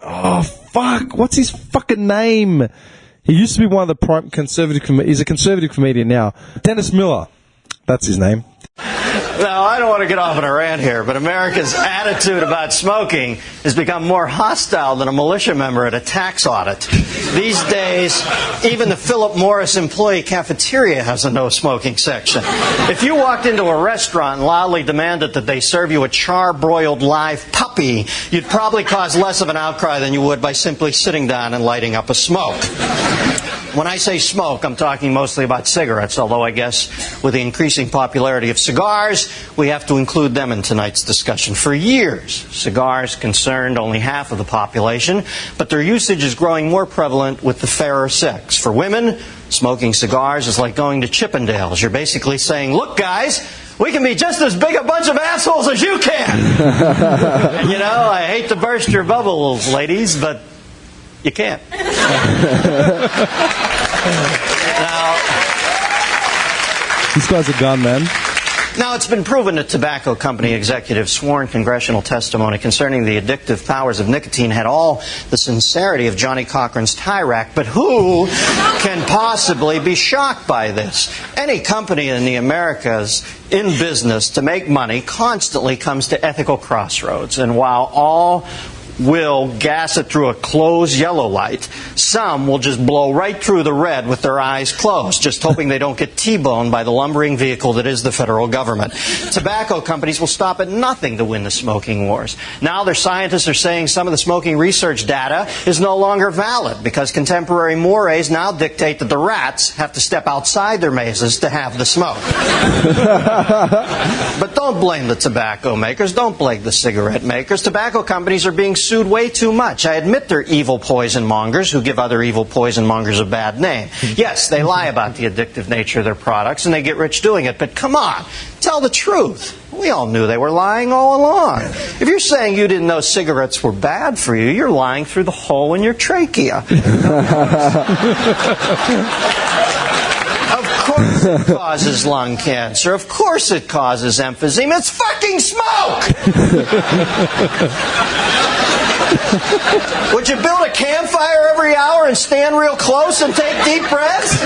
what's his fucking name? He used to be one of the prime conservative, he's a conservative comedian now. Dennis Miller. That's his name. Now, I don't want to get off on a rant here, but America's attitude about smoking has become more hostile than a militia member at a tax audit. These days, even the Philip Morris employee cafeteria has a no-smoking section. If you walked into a restaurant and loudly demanded that they serve you a char-broiled live puppy, you'd probably cause less of an outcry than you would by simply sitting down and lighting up a smoke. When I say smoke, I'm talking mostly about cigarettes, although I guess with the increasing popularity of cigars, we have to include them in tonight's discussion. For years, cigars concerned only half of the population, but their usage is growing more prevalent with the fairer sex. For women, smoking cigars is like going to Chippendales. You're basically saying, "Look, guys, we can be just as big a bunch of assholes as you can." And, I hate to burst your bubbles, ladies, but you can't. Now, this guy's a gun, man. Now, it's been proven that tobacco company executives' sworn congressional testimony concerning the addictive powers of nicotine had all the sincerity of Johnny Cochran's tie rack, but who can possibly be shocked by this? Any company in the Americas in business to make money constantly comes to ethical crossroads, and while all will gas it through a closed yellow light, some will just blow right through the red with their eyes closed, just hoping they don't get T-boned by the lumbering vehicle that is the federal government. Tobacco companies will stop at nothing to win the smoking wars. Now their scientists are saying some of the smoking research data is no longer valid because contemporary mores now dictate that the rats have to step outside their mazes to have the smoke. But don't blame the tobacco makers. Don't blame the cigarette makers. Tobacco companies are being sued way too much. I admit they're evil poison mongers who give other evil poison mongers a bad name. Yes, they lie about the addictive nature of their products and they get rich doing it, but come on, tell the truth. We all knew they were lying all along. If you're saying you didn't know cigarettes were bad for you, you're lying through the hole in your trachea. Of course it causes lung cancer. Of course it causes emphysema. It's fucking smoke! Would you build a campfire every hour and stand real close and take deep breaths?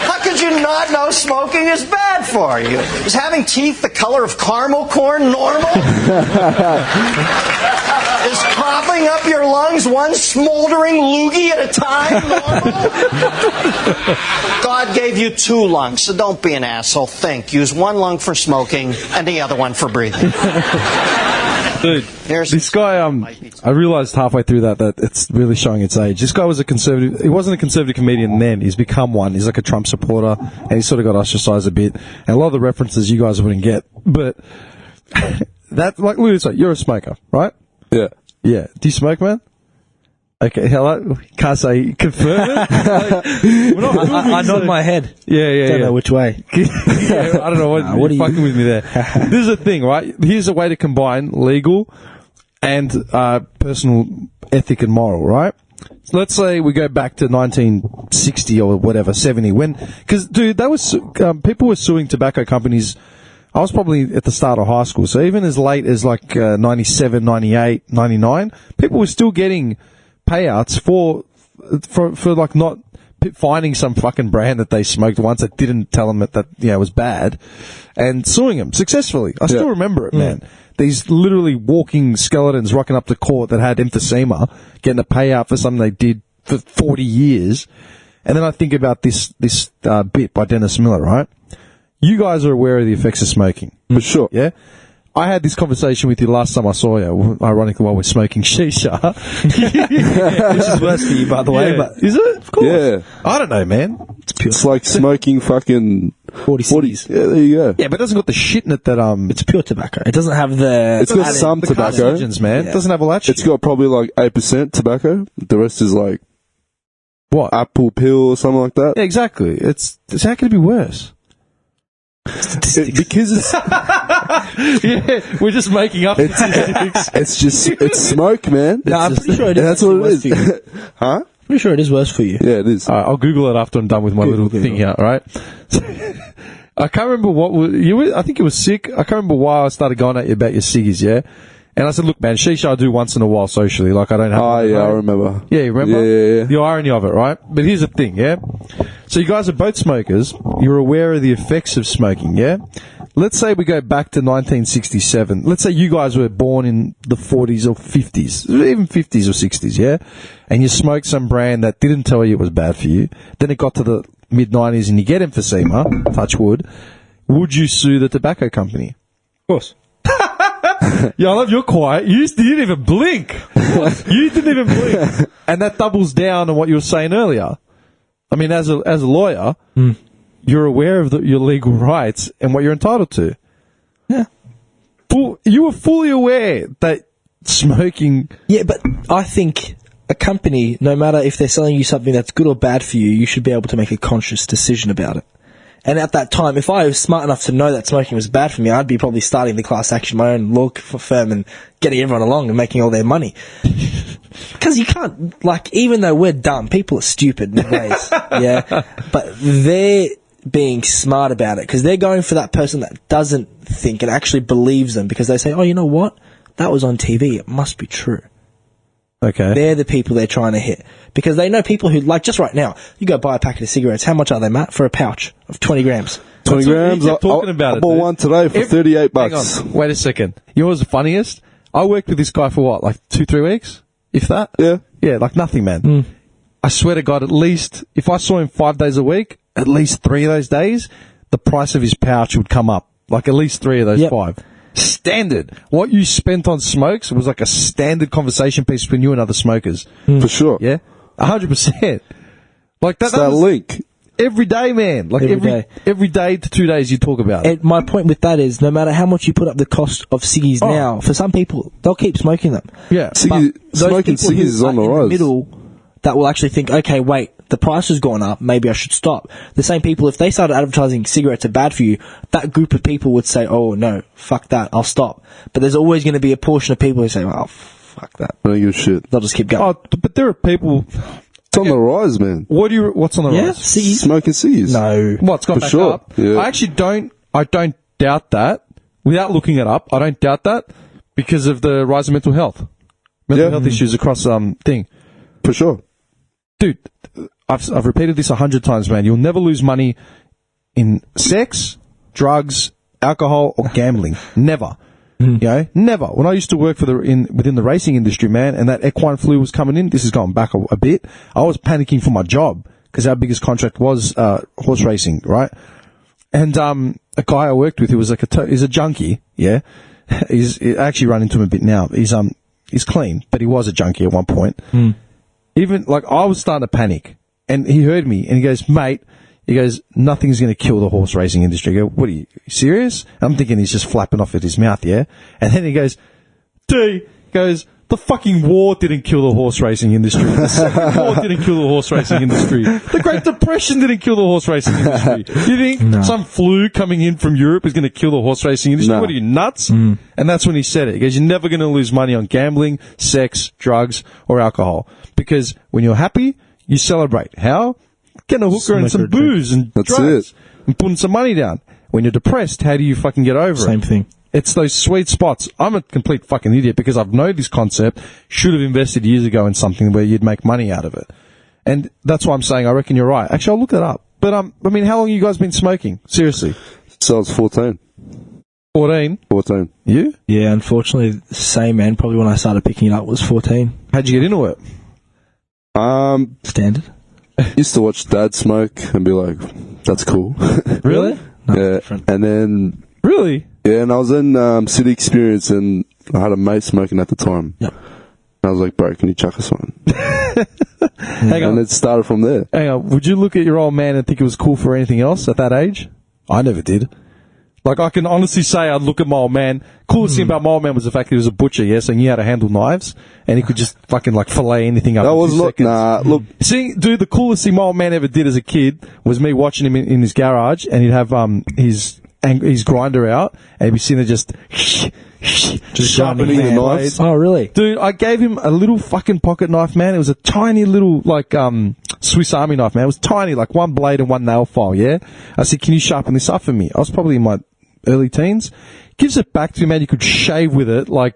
How could you not know smoking is bad for you? Is having teeth the color of caramel corn normal? Is coughing up your lungs one smoldering loogie at a time normal? God gave you 2 lungs, so don't be an asshole. Think. Use one lung for smoking and the other one for breathing. Dude, this guy, I realised halfway through that it's really showing its age. This guy was a conservative, he wasn't a conservative comedian then, he's become one. He's like a Trump supporter, and he sort of got ostracised a bit. And a lot of the references you guys wouldn't get. But, that, like Louis said, you're a smoker, right? Yeah. Yeah. Do you smoke, man? Okay, hello. Can't say confirm it. I nod my head. Yeah. Don't know which way. Yeah, I don't know what are you fucking with me there. This is the thing, right? Here's a way to combine legal and personal ethic and moral, right? So let's say we go back to 1960 or whatever, 70, because dude, that was people were suing tobacco companies. I was probably at the start of high school, so even as late as like 97, 98, 99, people were still getting payouts for like not finding some fucking brand that they smoked once that didn't tell them that was bad, and suing them successfully. I still remember it, man. These literally walking skeletons rocking up to court that had emphysema, getting a payout for something they did for 40 years. And then I think about this bit by Dennis Miller, right? You guys are aware of the effects of smoking. For sure. Yeah? I had this conversation with you last time I saw you, ironically while we're smoking shisha. Which is worse for you, by the way. Yeah. But is it? Of course. Yeah. I don't know, man. It's like smoking fucking 40 ciggies. Yeah, there you go. Yeah, but it doesn't got the shit in it that It's pure tobacco. It doesn't have the... It's got some tobacco. carcinogens, man. Yeah. It doesn't have all that shit. It's got probably like 8% tobacco. The rest is like what? apple peel or something like that. Yeah, exactly. It's how can it be worse? Because it's Yeah, we're just making up statistics. it's smoke, man. No, I'm pretty sure it is. That's what it actually worse is. for you. Huh? Pretty sure it is worse for you. Yeah, it is. All right, I'll Google it after I'm done with my little thing here, all right? I can't remember what you were, I think you were sick. I can't remember why I started going at you about your ciggies, yeah? And I said, look, man, shisha I do once in a while socially. Like, I don't have... Oh, yeah, I remember. Yeah, you remember? Yeah. The irony of it, right? But here's the thing, yeah? So you guys are both smokers. You're aware of the effects of smoking, yeah? Let's say we go back to 1967. Let's say you guys were born in the 40s or 50s, even 50s or 60s, yeah? And you smoked some brand that didn't tell you it was bad for you. Then it got to the mid-90s and you get emphysema, touch wood. Would you sue the tobacco company? Of course. Yeah, I love you're quiet. You didn't even blink. You didn't even blink. And that doubles down on what you were saying earlier. I mean, as a lawyer, you're aware of your legal rights and what you're entitled to. Yeah. You were fully aware that smoking... Yeah, but I think a company, no matter if they're selling you something that's good or bad for you, you should be able to make a conscious decision about it. And at that time, if I was smart enough to know that smoking was bad for me, I'd be probably starting the class action, my own law firm, and getting everyone along and making all their money. Because you can't, like, even though we're dumb, people are stupid in ways, yeah? But they're being smart about it, because they're going for that person that doesn't think and actually believes them, because they say, oh, you know what? That was on TV. It must be true. Okay. They're the people they're trying to hit. Because they know people who, like, just right now, you go buy a packet of cigarettes. How much are they, Matt? For a pouch of 20 grams. 20 grams? I bought one today for $38. Hang on. Wait a second. You know what's the funniest? I worked with this guy for what, like 2-3 weeks? If that? Yeah. Yeah, like nothing, man. I swear to God, at least, if I saw him 5 days a week, at least 3 of those days, the price of his pouch would come up. Like at least 3 of those 5. Standard. What you spent on smokes was like a standard conversation piece between you and other smokers. For sure. Yeah? 100%. Like that was link. Every day, man. Like every day to 2 days you talk about it. And my point with that is, no matter how much you put up the cost of ciggies now, for some people, they'll keep smoking them. Yeah. Smoking ciggies is on the rise. Middle, that will actually think, okay, wait, the price has gone up, maybe I should stop. The same people, if they started advertising cigarettes are bad for you, that group of people would say, oh no, fuck that, I'll stop. But there's always going to be a portion of people who say, oh, fuck that. I don't give a shit. They'll just keep going. Oh, but there are people... It's on the rise, man. What's on the rise? Ciggies. Smoking ciggies. No. What's gone For back sure. up? Yeah. I actually don't doubt that. Without looking it up, I don't doubt that because of the rise of mental health. Mental health issues across thing. For sure. Dude, I've repeated this 100 times, man. You'll never lose money in sex, drugs, alcohol, or gambling. Never. You know, never. When I used to work within the racing industry, man, and that equine flu was coming in, this is going back a bit, I was panicking for my job because our biggest contract was horse racing, right? And a guy I worked with who was like he's a junkie, yeah. I actually run into him a bit now. He's clean, but he was a junkie at one point. Even like I was starting to panic, and he heard me and he goes, "Mate," he goes, "Nothing's going to kill the horse racing industry." I go, "What are you serious?" I'm thinking he's just flapping off at his mouth, yeah. And then he goes, "D," goes, "The fucking war didn't kill the horse racing industry. The Second War didn't kill the horse racing industry. The Great Depression didn't kill the horse racing industry. You think some flu coming in from Europe is going to kill the horse racing industry? No. What are you, nuts?" And that's when he said it. He goes, "You're never going to lose money on gambling, sex, drugs, or alcohol. Because when you're happy, you celebrate. How? Getting a hooker and some booze and drugs. And putting some money down. When you're depressed, how do you fucking get over it? Same thing. It's those sweet spots. I'm a complete fucking idiot because I've known this concept, should have invested years ago in something where you'd make money out of it. And that's why I'm saying I reckon you're right. Actually, I'll look it up. But, I mean, how long have you guys been smoking? Seriously. So I was 14. 14? 14. You? Yeah, unfortunately, same, man. Probably when I started picking it up was 14. How'd you get into it? Standard. Used to watch Dad smoke and be like, that's cool. Really? No, Yeah. different. And then, Really? yeah, and I was in City Experience and I had a mate smoking at the time. Yep. And I was like, bro, can you chuck us one? Hang on. And it started from there. Hang on. Would you look at your old man and think it was cool for anything else at that age? I never did. Like, I can honestly say I'd look at my old man. Coolest thing about my old man was the fact that he was a butcher, yes, and he knew how to handle knives, and he could just fucking, like, fillet anything up That in was 2 not, seconds. nah, look, See, dude, the coolest thing my old man ever did as a kid was me watching him in his garage, and he'd have his grinder out, and he'd be sitting there just sharpening the the knives. blades. Oh, really? Dude, I gave him a little fucking pocket knife, man. It was a tiny little, like, Swiss Army knife, man. It was tiny, like one blade and one nail file, yeah? I said, can you sharpen this up for me? I was probably in my early teens. Gives it back to me, man. You could shave with it, like,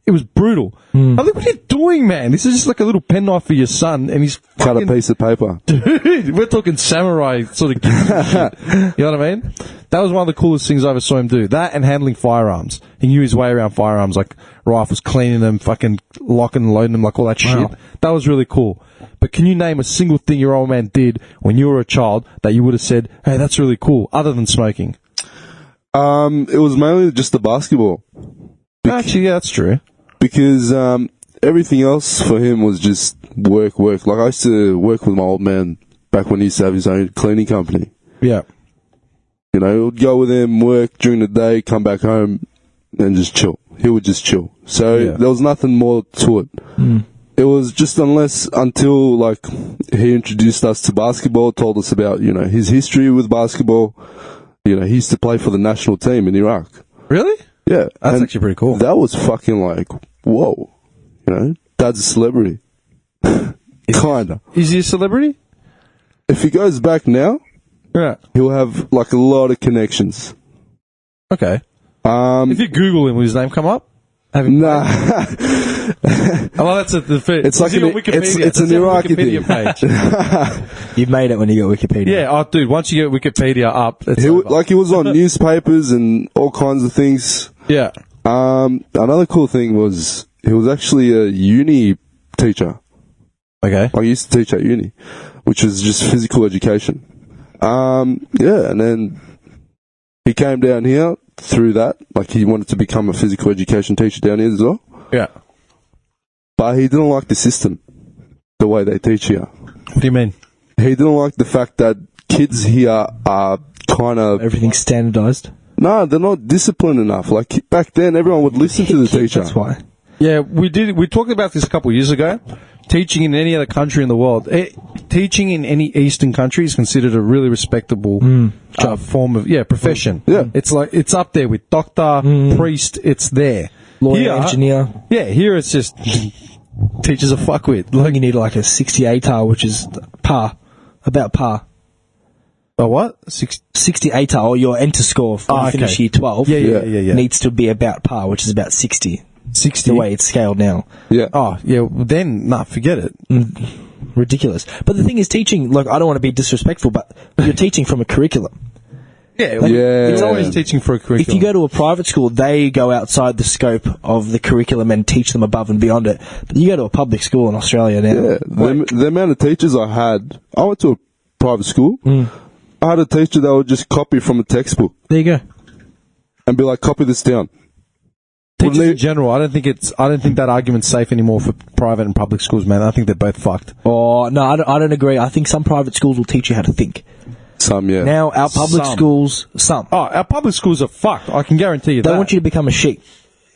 it was brutal. I'm like, what are you doing, man? This is just like a little penknife for your son, and he's cut fucking... a piece of paper. Dude, we're talking samurai sort of shit. You know what I mean? That was one of the coolest things I ever saw him do. That and handling firearms. He knew his way around firearms, like rifles, cleaning them, fucking locking and loading them, like all that shit. That was really cool. But can you name a single thing your old man did when you were a child that you would have said, hey, that's really cool, other than smoking? It was mainly just the basketball. Actually, yeah, that's true. Because everything else for him was just work. Like, I used to work with my old man back when he used to have his own cleaning company. Yeah. You know, we'd go with him, work during the day, come back home, and just chill. He would just chill. So there was nothing more to it. It was just until, like, he introduced us to basketball, told us about, you know, his history with basketball. You know, he used to play for the national team in Iraq. Really? Yeah. That's actually pretty cool. That was fucking like, whoa. You know, Dad's a celebrity. Kinda. Is he a celebrity? If he goes back now, Yeah. he'll have like a lot of connections. Okay. If you Google him, will his name come up? Nah. Oh, that's It's like it's an Iraqi thing. page. You made it when you got Wikipedia. Yeah, oh, dude, once you get Wikipedia up, it's He, over. like, he was on newspapers and all kinds of things. Yeah. Another cool thing was he was actually a uni teacher. Okay. I used to teach at uni, which was just physical education. Yeah, and then he came down here through that. Like, he wanted to become a physical education teacher down here as well. Yeah. But he didn't like the system, the way they teach here. What do you mean? He didn't like the fact that kids here are kind of... Everything's standardized. No, they're not disciplined enough. Like, back then, everyone would listen to the teacher. That's why. Yeah, we talked about this a couple of years ago. teaching in any other country in the world, teaching in any Eastern country is considered a really respectable form of profession. Yeah. It's like it's up there with doctor, priest. It's there. Lawyer, engineer. Yeah, here it's just teachers a fuckwit. I think you need like a 60 ATAR, which is about par. A what? 60 ATAR, or your enter score when you finish year 12 needs to be about par, which is about 60. 60? The way it's scaled now. Yeah. Oh, yeah, well, then, forget it. Ridiculous. But the thing is, teaching, like, I don't want to be disrespectful, but you're teaching from a curriculum. Yeah, It's always teaching for a curriculum. If you go to a private school, they go outside the scope of the curriculum and teach them above and beyond it. But you go to a public school in Australia now. Yeah, the amount of teachers I went to a private school. I had a teacher that would just copy from a textbook. There you go. And be like, copy this down. Teachers in general, I don't think that argument's safe anymore for private and public schools, man. I think they're both fucked. Oh, no, I don't agree. I think some private schools will teach you how to think. Some, yeah. Now, our public schools, some. Oh, our public schools are fucked. I can guarantee you that. They want you to become a sheep.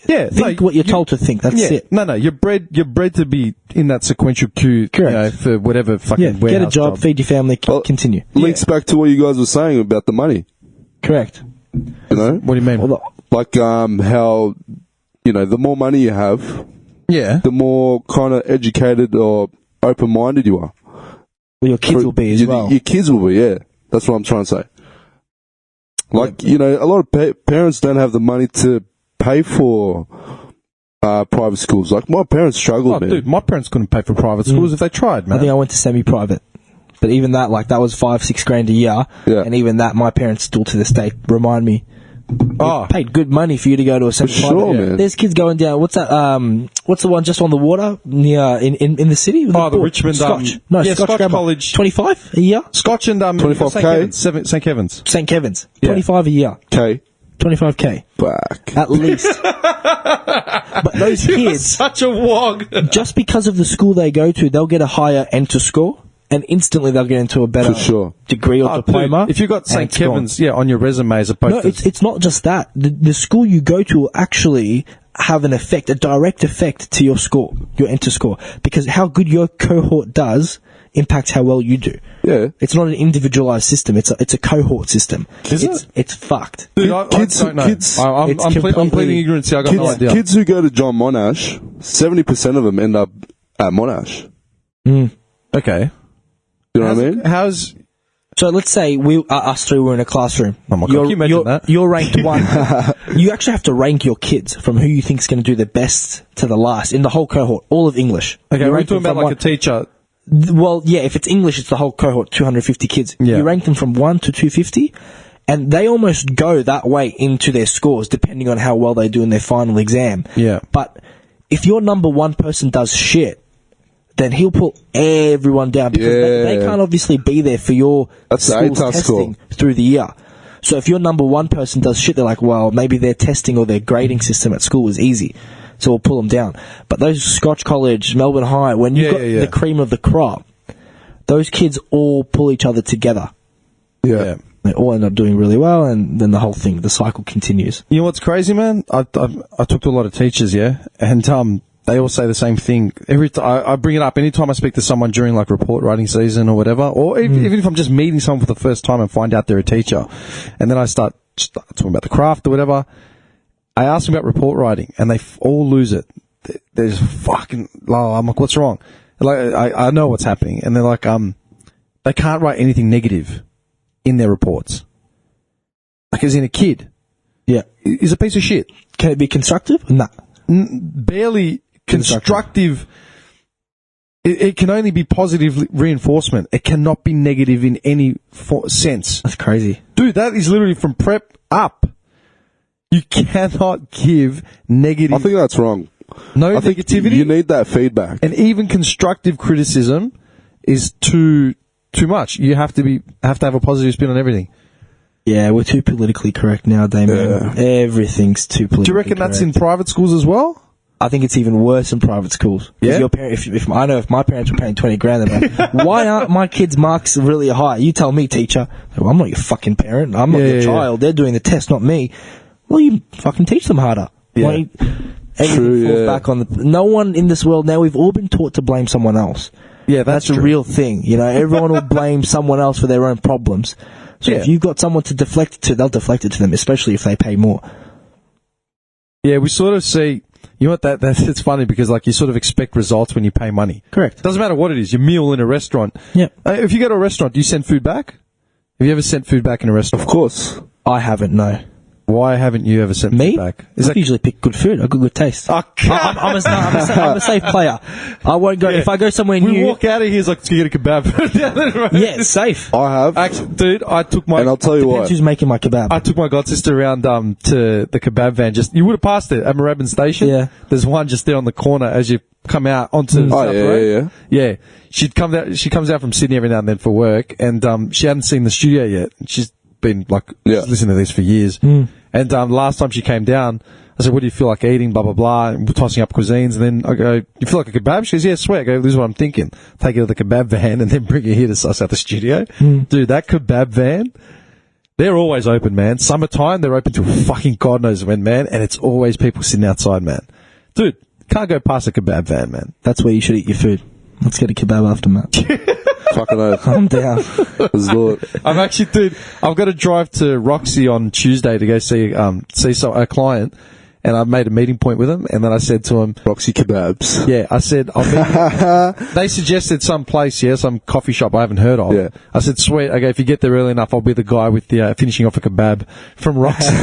Yeah. Think what you're told to think. That's it. No, you're bred to be in that sequential queue. Correct. For whatever fucking get a job, feed your family, continue. Links back to what you guys were saying about the money. Correct. You know? What do you mean? Like, how, the more money you have, the more kind of educated or open-minded you are. Well, your kids will be as well. Your kids will be, yeah. That's what I'm trying to say. Like, a lot of parents don't have the money to pay for private schools. Like, my parents struggled, man. Dude, my parents couldn't pay for private schools if they tried, man. I think I went to semi-private. But even that, that was $5-6 grand a year. Yeah. And even that, my parents still to this day remind me. Paid good money for you to go to a semi-private. Sure, man. There's kids going down. What's that? What's the one just on the water near in the city? The Richmond Scotch. Scotch College. 25 a year. Scotch and 25K. St Kevin's. St Kevin's. Yeah. 25 a year. 25K. Back. At least. But those kids, such a wog. just because of the school they go to, they'll get a higher enter score. And instantly they'll get into a better degree or diploma. Dude, if you've got St. Kevin's, on your resume as opposed to... No, it's not just that. The school you go to will actually have an effect, a direct effect to your score, your enter score. Because how good your cohort does impacts how well you do. Yeah. It's not an individualized system. It's a cohort system. It's fucked. Dude, I don't know. I'm pleading ignorance here. I got no idea. Kids who go to John Monash, 70% of them end up at Monash. Okay. You know what I mean? So let's say us three were in a classroom. Oh my God, can you imagine that? You're ranked one. You actually have to rank your kids from who you think is going to do the best to the last in the whole cohort, all of English. Okay, we're talking about like a teacher. Well, yeah, if it's English, it's the whole cohort, 250 kids. Yeah. You rank them from 1 to 250, and they almost go that way into their scores, depending on how well they do in their final exam. Yeah. But if your number one person does shit, then he'll pull everyone down because they can't obviously be there for your school's testing through the year. So if your number one person does shit, they're like, well, maybe their testing or their grading system at school is easy, so we'll pull them down. But those Scotch College, Melbourne High, when you've got the cream of the crop, those kids all pull each other together. Yeah. They all end up doing really well, and then the cycle continues. You know what's crazy, man? I talked to a lot of teachers, and they all say the same thing. I bring it up anytime I speak to someone during like report writing season or whatever, or even if I'm just meeting someone for the first time and find out they're a teacher, and then I start talking about the craft or whatever. I ask them about report writing, and they all lose it. They're just fucking. I'm like, what's wrong? Like, I know what's happening, and they're like, they can't write anything negative in their reports. Like, as in a kid, is a piece of shit. Can it be constructive? Nah. Barely. Constructive. It can only be positive reinforcement. It cannot be negative in any sense. That's crazy. Dude, that is literally from prep up. You cannot give negative. I think that's wrong. No I negativity. Think you need that feedback. And even constructive criticism is too much. You have to have a positive spin on everything. Yeah, we're too politically correct now, Damien. Yeah. Everything's too politically correct. Do you reckon that's in private schools as well? I think it's even worse in private schools. Yeah. Your parent, if I know if my parents were paying 20 grand, they're like, why aren't my kids' marks really high? You tell me, teacher. Well, I'm not your fucking parent. I'm not your child. They're doing the test, not me. Well, you fucking teach them harder. Yeah. Everything falls back on no one in this world now. We've all been taught to blame someone else. Yeah, that's a real thing. You know, everyone will blame someone else for their own problems. So if you've got someone to deflect it to, they'll deflect it to them, especially if they pay more. Yeah, we sort of see. You know what? That's it's funny because like you sort of expect results when you pay money. Correct. Doesn't matter what it is. Your meal in a restaurant. Yeah. If you go to a restaurant, do you send food back? Have you ever sent food back in a restaurant? Of course. I haven't. No. Why haven't you ever sent food back? I usually pick good food. I've got good taste. Oh, I'm a safe player. I won't go if I go somewhere new. We walk out of here, it's like to get a kebab. Yeah, it's safe. I have. Actually, dude, I took my. And I'll tell you what. Who's making my kebab? I took my godsister around to the kebab van. You would have passed it at Moorabbin Station. Yeah. There's one just there on the corner as you come out onto the South Road. Yeah. She comes out from Sydney every now and then for work, and she hadn't seen the studio yet. She's been like she's listening to this for years. And last time she came down, I said, "What do you feel like eating?" Blah blah blah. And we're tossing up cuisines, and then I go, "You feel like a kebab?" She goes, "Yeah, swear." I go, "This is what I'm thinking. Take it to the kebab van, and then bring it here to suss out the studio." Dude, that kebab van, they're always open, man. Summertime, they're open till fucking God knows when, man. And it's always people sitting outside, man. Dude, can't go past a kebab van, man. That's where you should eat your food. Let's get a kebab after, Matt. Fucking oath. Calm down. Let's do it. I've got to drive to Roxy on Tuesday to go see a client, and I've made a meeting point with him, and then I said to him, Roxy Kebabs. Yeah, I said, they suggested some place, some coffee shop I haven't heard of. Yeah. I said, sweet, okay, if you get there early enough, I'll be the guy with the finishing off a kebab from Roxy.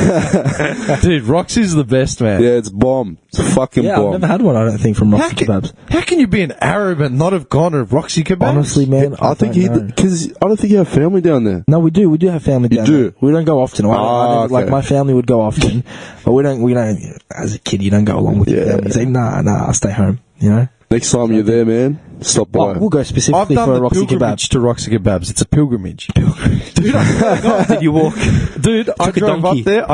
Dude, Roxy's the best, man. Yeah, it's bomb. It's fucking bomb. I've never had one, I don't think, from Roxy Kebabs. How can you be an Arab and not have gone to Roxy Kebabs? Honestly, man, I think because I don't think you have family down there. No, we do. We do have family down there. We don't go often. Like, my family would go often, but we don't, as a kid, you don't go along with your family. You say, nah, I'll stay home, you know? Next time you're there, man, stop by. We'll go specifically for a Roxy Kebab. I've done the pilgrimage to Roxy Kebabs. It's a pilgrimage. Dude, did you walk? Dude, I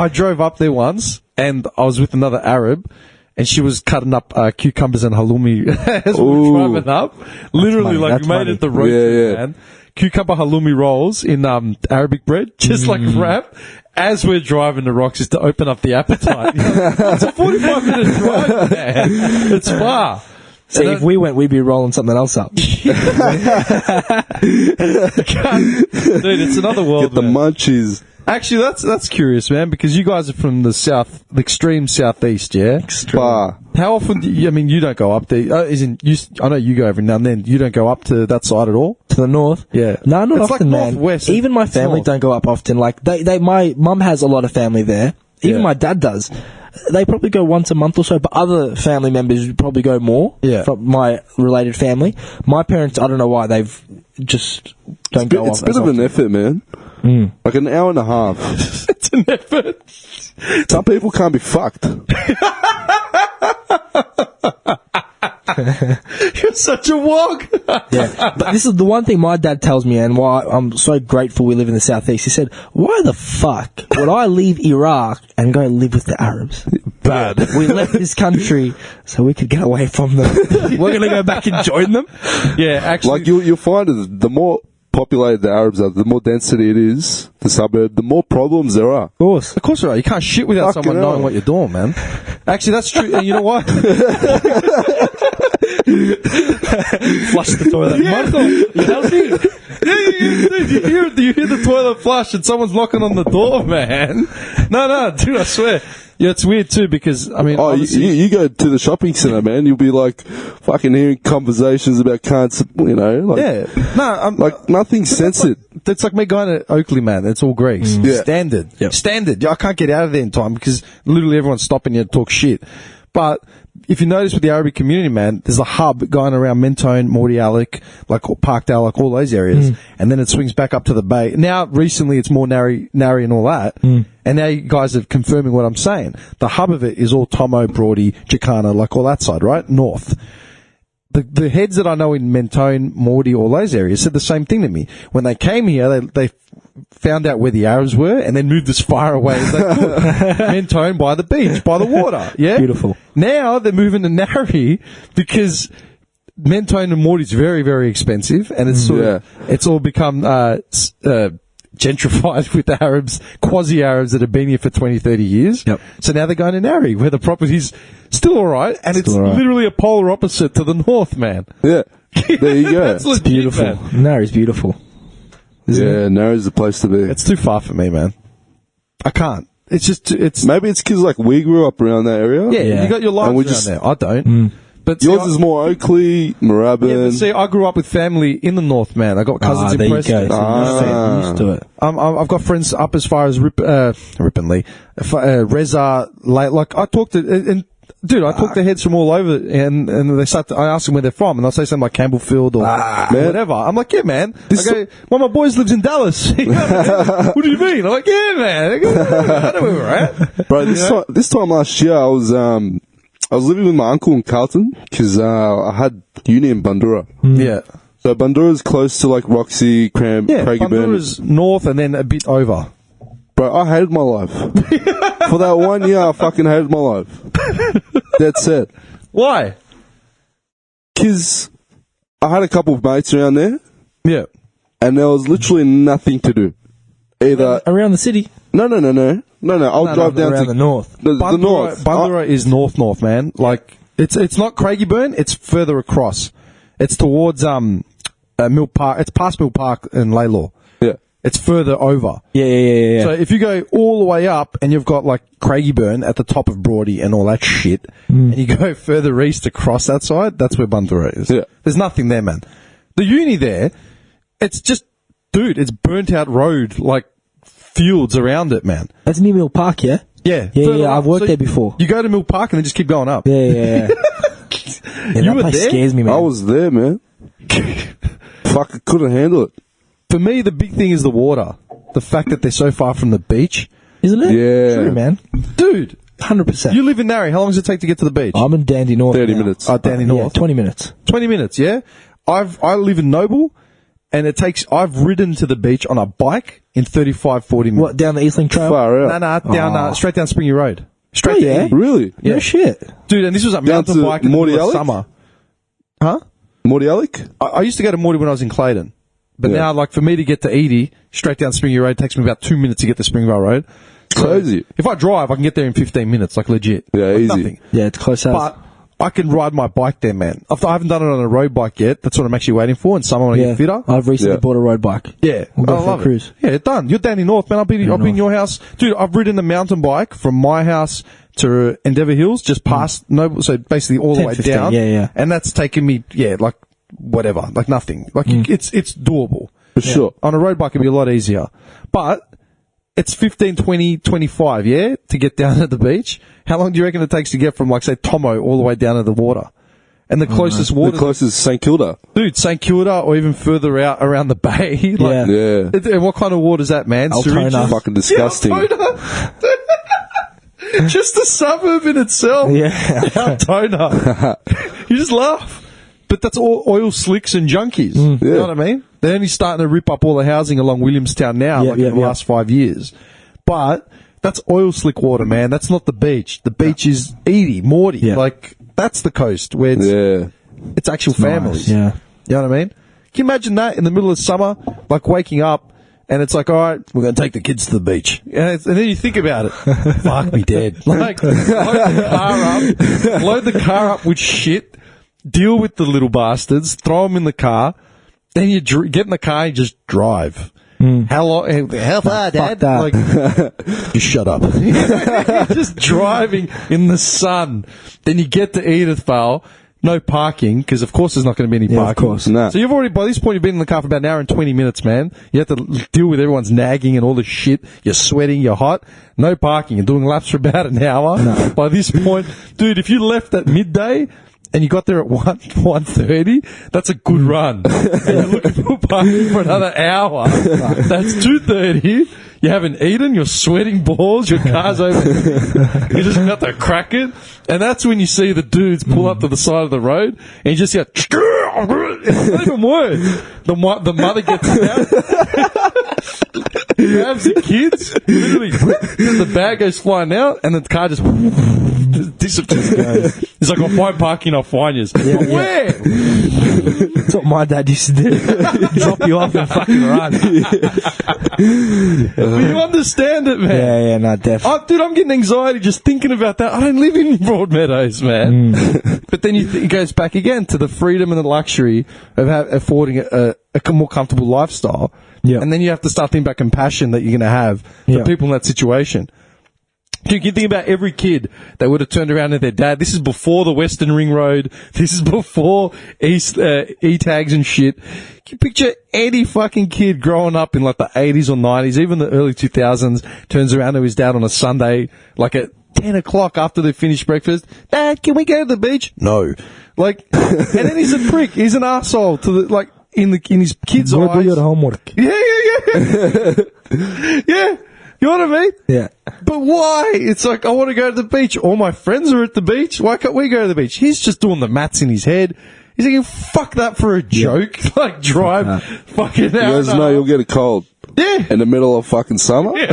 drove up there once, and I was with another Arab, and she was cutting up cucumbers and halloumi as we were driving up. Literally, we made it the road, man. Cucumber halloumi rolls in Arabic bread, just like wrap, as we're driving to Roxy's to open up the appetite. It's a 45-minute drive, man. It's far. See, if we went, we'd be rolling something else up. Dude, it's another world. Get the munchies. Actually, that's curious, man, because you guys are from the extreme southeast, yeah? Far. How often you don't go up there? I know you go every now and then. You don't go up to that side at all? To the north? Yeah. No, not it's often, like man. Northwest. Even my family don't go up often. Like, my mum has a lot of family there. Even my dad does. They probably go once a month or so, but other family members probably go more from my related family. My parents, I don't know why, they've just don't go off. It's a bit of an effort, man. Like an hour and a half. It's an effort. Some people can't be fucked. You're such a wog. Yeah, but this is the one thing my dad tells me, and why I'm so grateful we live in the southeast. He said, "Why the fuck would I leave Iraq and go live with the Arabs? Bad. We left this country so we could get away from them. We're gonna go back and join them." Yeah, actually, like you'll find it, the more populated the Arabs are, the more density it is, the suburb, the more problems there are. Of course there are. You can't shit without someone knowing what you're doing, man. Actually, that's true. And you know what? Flush the toilet. Michael, you healthy? You hear the toilet flush and someone's knocking on the door, man. No, dude, I swear. Yeah, it's weird too because, you go to the shopping centre, man, you'll be like fucking hearing conversations about cunts, nothing's censored. It's like me going to Oakley, man. It's all Greeks. Standard. Yep. Standard. I can't get out of there in time because literally everyone's stopping you to talk shit. But if you notice with the Arabic community, man, there's a hub going around Mentone, Mordialloc, like Parkdale, like all those areas. And then it swings back up to the bay. Now, recently, it's more Nari and all that. And now you guys are confirming what I'm saying. The hub of it is all Tomo, Broady, Jacana, like all that side, right? North. The heads that I know in Mentone, Mordy, all those areas said the same thing to me. When they came here, they found out where the Arabs were and then moved as far away as they could. Mentone by the beach, by the water. Yeah? Beautiful. Now they're moving to Narry because Mentone and Mordy's very, very expensive and it's sort of, it's all become, gentrified with Arabs, quasi-Arabs that have been here for 20, 30 years. Yep. So now they're going to Narre, where the property's still alright, and it's literally a polar opposite to the north, man. Yeah. There you go. That's legit, Beautiful. man. Narre's beautiful. Yeah, Narre's the place to be. It's too far for me, man. I can't. It's just, it's... Maybe it's because, like, we grew up around that area. Yeah, you got your lives around there. I don't. But see, yours is more Oakley, Moorabbin. Yeah, but see, I grew up with family in the north, man. I got cousins in there Preston. you go. So you're used to it. I've got friends up as far as Ripponlea, Reza. Like I talk to, and dude, I talk to heads from all over, and they start. I ask them where they're from, and they'll say something like Campbellfield or whatever. I'm like, yeah, man. I go, one of my boys lives in Dallas. What do you mean? I'm like, yeah, man. I know where we're at, bro. This time last year, I was living with my uncle in Carlton because I had uni in Bundoora. Yeah. So Bundoора's close to like Roxy, Craigieburn. Bundoора's north and then a bit over. Bro, I hated my life. For that 1 year, I fucking hated my life. That's it. Why? Because I had a couple of mates around there. Yeah. And there was literally nothing to do. Either around the city. No. I'll drive down around to the north. The north. Bundoora is north, man. Like it's not Craigieburn. It's further across. It's towards Mill Park. It's past Mill Park and Laylaw. Yeah. It's further over. Yeah. So if you go all the way up and you've got like Craigieburn at the top of Broady and all that shit, and you go further east across that side, that's where Bundoora is. Yeah. There's nothing there, man. The uni there, it's just, dude, it's burnt out road, like fields around it, man. That's near Mill Park, yeah? Yeah. Yeah, I've worked there before. You go to Mill Park and then just keep going up. Yeah. You were place there? scares me, man. I was there, man. Fuck, I couldn't handle it. For me, the big thing is the water. The fact that they're so far from the beach. Isn't it? Yeah. True, man. Dude. 100%. You live in Narre. How long does it take to get to the beach? I'm in Dandy North 30 now. minutes. Oh, Dandy North. Yeah, 20 minutes. 20 minutes, yeah? I live in Noble, and I've ridden to the beach on a bike in 35, 40 minutes. What, down the Eastlink Trail? Far out. Down, straight down Springy Road. Straight to yeah? 80. Really? Yeah. No shit. Dude, and this was a Down mountain to bike in the middle of Mordialloc? summer. Huh? Mordialloc? I used to go to Morty when I was in Clayton. But Yeah. now, like, for me to get to Edie, straight down Springy Road, takes me about 2 minutes to get to Springvale Road. Crazy. If I drive, I can get there in 15 minutes, like, legit. Yeah, Like, easy. Nothing. Yeah, it's close house. But I can ride my bike there, man. I haven't done it on a road bike yet. That's what I'm actually waiting for, and summer when I get fitter. I've recently Yeah. bought a road bike. Yeah, We'll go I for a love cruise. it. Yeah, done. You're down in North, man. I'll be in your house. Dude, I've ridden a mountain bike from my house to Endeavour Hills, just past Noble, so basically all the 10, way 15, down. yeah. And that's taken me, like, whatever, like nothing. Like, it's doable. For sure. On a road bike, it'd be a lot easier. But it's 15, 20, 25, yeah, to get down at the beach. How long do you reckon it takes to get from, like, say, Tomo all the way down to the water? And the closest water... The closest is St Kilda. Dude, St Kilda or even further out around the bay. Like, Yeah. And what kind of water is that, man? Altona. Syringes? Fucking disgusting. Yeah, Altona. Just a suburb in itself. Yeah. Altona. You just laugh. But that's all oil slicks and junkies. You know what I mean? They're only starting to rip up all the housing along Williamstown now, in the last 5 years. But that's oil slick water, man. That's not the beach. The beach is Edie, Morty. Yeah. Like, that's the coast where it's actual families. Yeah. You know what I mean? Can you imagine that in the middle of summer, like waking up and it's like, all right, we're going to take the kids to the beach. And then you think about it. Fuck me dead. Like, load the car up with shit, deal with the little bastards, throw them in the car, then you get in the car and just drive. How long? How far, Dad? Like, just shut up. You're just driving in the sun. Then you get to Edithvale, no parking, because of course there's not going to be any parking. Of course, no. So you've already, by this point, you've been in the car for about an hour and 20 minutes, man. You have to deal with everyone's nagging and all the shit. You're sweating, you're hot. No parking. You're doing laps for about an hour. No. By this point, dude, if you left at midday, and you got there at 1:30, that's a good run. And you're looking for parking for another hour. That's 2:30. You haven't eaten, you're sweating balls, your car's over. You're just about to crack it. And that's when you see the dudes pull up to the side of the road, and you just hear, it's not even words. The mother gets out. grabs the kids, literally, the bag goes flying out, and the car just disappears. He's like, I'll find parking, I'll find you. Yeah, But where? That's what my dad used to do. Drop you off and fucking run. But you understand it, man. Yeah, no, definitely. Dude, I'm getting anxiety just thinking about that. I don't live in Broadmeadows, man. But then it goes back again to the freedom and the luxury of affording a more comfortable lifestyle. Yeah. And then you have to start thinking about compassion that you're going to have for people in that situation. You can think about every kid that would have turned around to their dad. This is before the Western Ring Road. This is before E-tags and shit. Can you picture any fucking kid growing up in like the 80s or 90s, even the early 2000s, turns around to his dad on a Sunday, like at 10 o'clock after they finish breakfast. Dad, can we go to the beach? No. Like, and then he's a prick. He's an asshole to the, like, in his kids' eyes. Do your homework. Yeah. Yeah. You know what I mean? Yeah. But why? It's like, I want to go to the beach. All my friends are at the beach. Why can't we go to the beach? He's just doing the maths in his head. He's thinking, fuck that for a joke. Like, drive fucking out. You guys know you'll get a cold. Yeah. In the middle of fucking summer? Nah,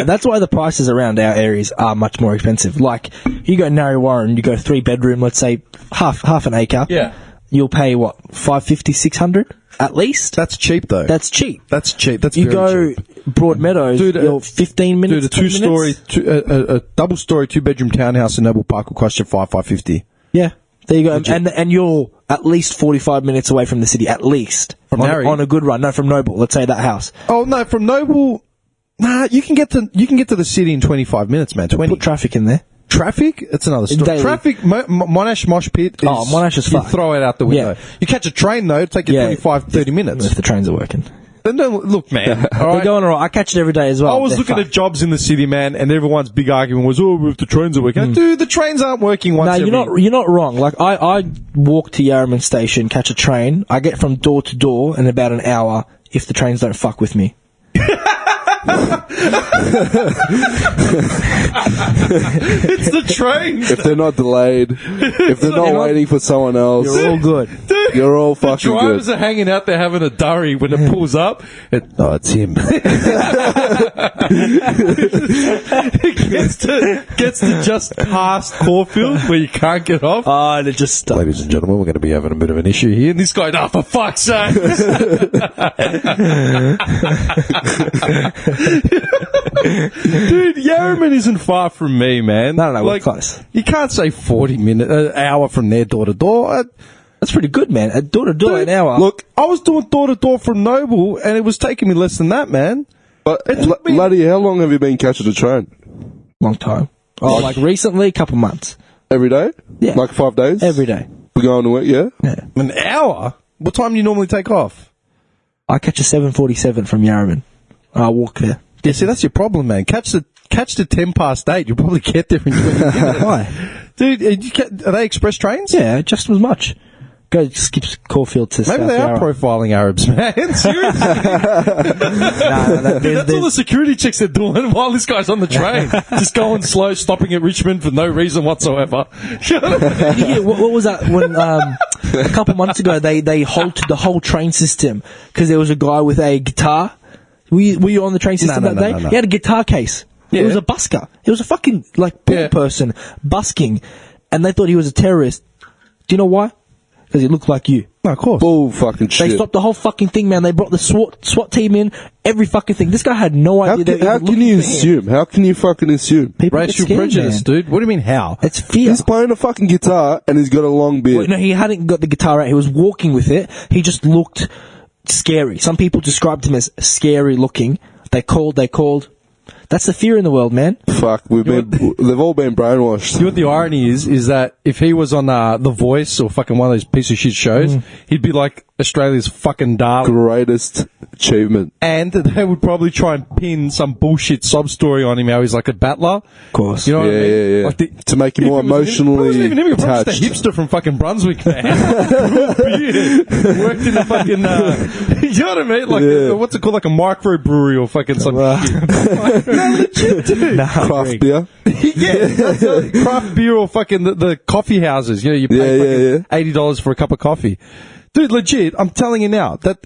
that's why the prices around our areas are much more expensive. Like, you go Narre Warren, you go 3-bedroom, let's say half an acre. Yeah. You'll pay, what, 550, 600 at least? That's cheap, though. That's cheap. That's cheap. That's You very go cheap. Broadmeadows, you're 15 minutes. Dude, a double-story, 2-bedroom townhouse in Noble Park will cost you $550. Yeah. There you go. And you're at least 45 minutes away from the city, at least. From Narre? On a good run. No, from Noble. Let's say that house. Oh, no, from Noble... Nah, you can get to the city in 25 minutes, man. 20. Put traffic in there. Traffic? It's another story. Daily. Traffic, Monash Mosh Pit is... Oh, Monash is you fucked. throw it out the window. Yeah. You catch a train, though, it'll take you 25, 30 minutes. If the trains are working. Then look, man. All They're right? going all right. I catch it every day as well. I was looking at jobs in the city, man, and everyone's big argument was, oh, if the trains are working. Dude, the trains aren't working once you're not wrong. Like, I walk to Yarraman Station, catch a train. I get from door to door in about an hour if the trains don't fuck with me. It's the trains. If they're not delayed, if they're not waiting for someone else, You're all good. Dude, you're all fucking the drivers good. are hanging out there having a durry when it pulls up. It's him. It gets to just past Caulfield where you can't get off. Oh, and it just stops. Ladies and gentlemen, we're going to be having a bit of an issue here. And this guy, for fuck's sake. Dude, Yarraman isn't far from me, man. No, we're close. You can't say 40 minutes, an hour from there door to door. That's pretty good, man. Door to door, an hour. Look, I was doing door to door from Noble, and it was taking me less than that, man. But, Laddie, how long have you been catching a train? Long time. Oh, like recently, a couple months. Every day? Yeah. Like 5 days? Every day. We're going to work, yeah? Yeah. An hour? What time do you normally take off? I catch a 7:47 from Yarraman. I walk there. Yeah, see, that's your problem, man. Catch the 10 past 8. You'll probably get there in 20 minutes. Why? Dude, are they express trains? Yeah, just as much. Go skips Caulfield to Maybe South they are Yarra. profiling Arabs, man. Seriously. That's all the security checks are doing while this guy's on the train. Just going slow, stopping at Richmond for no reason whatsoever. Yeah, what was that when a couple months ago they halted the whole train system because there was a guy with a guitar. Were you on the train system that day? No. He had a guitar case. Yeah. It was a busker. It was a fucking poor person busking, and they thought he was a terrorist. Do you know why? Because he looked like you. No, of course. Bull fucking shit. They stopped the whole fucking thing, man. They brought the SWAT team in, every fucking thing. This guy had no idea. How can you assume? How can you fucking assume? People get Racial scared, prejudice, man. dude. What do you mean, how? It's fear. He's playing a fucking guitar and he's got a long beard. Well, no, he hadn't got the guitar out. He was walking with it. He just looked scary. Some people described him as scary looking. They called. That's the fear in the world, man. Fuck, they've all been brainwashed. You know what the irony is that if he was on The Voice or fucking one of those piece of shit shows, he'd be like Australia's fucking darling. Greatest achievement. And they would probably try and pin some bullshit sob story on him how he's like a battler. Of course. You know what I mean? Yeah. Like to make him more emotionally wasn't even him, he was attached. just a hipster from fucking Brunswick, man. Worked in a fucking, you know what I mean? Like, what's it called? Like a microbrewery or fucking some shit. No, legit, dude. Craft beer. Yeah, that's craft beer or fucking the coffee houses. You know, you pay $80 for a cup of coffee. Dude, legit, I'm telling you now, that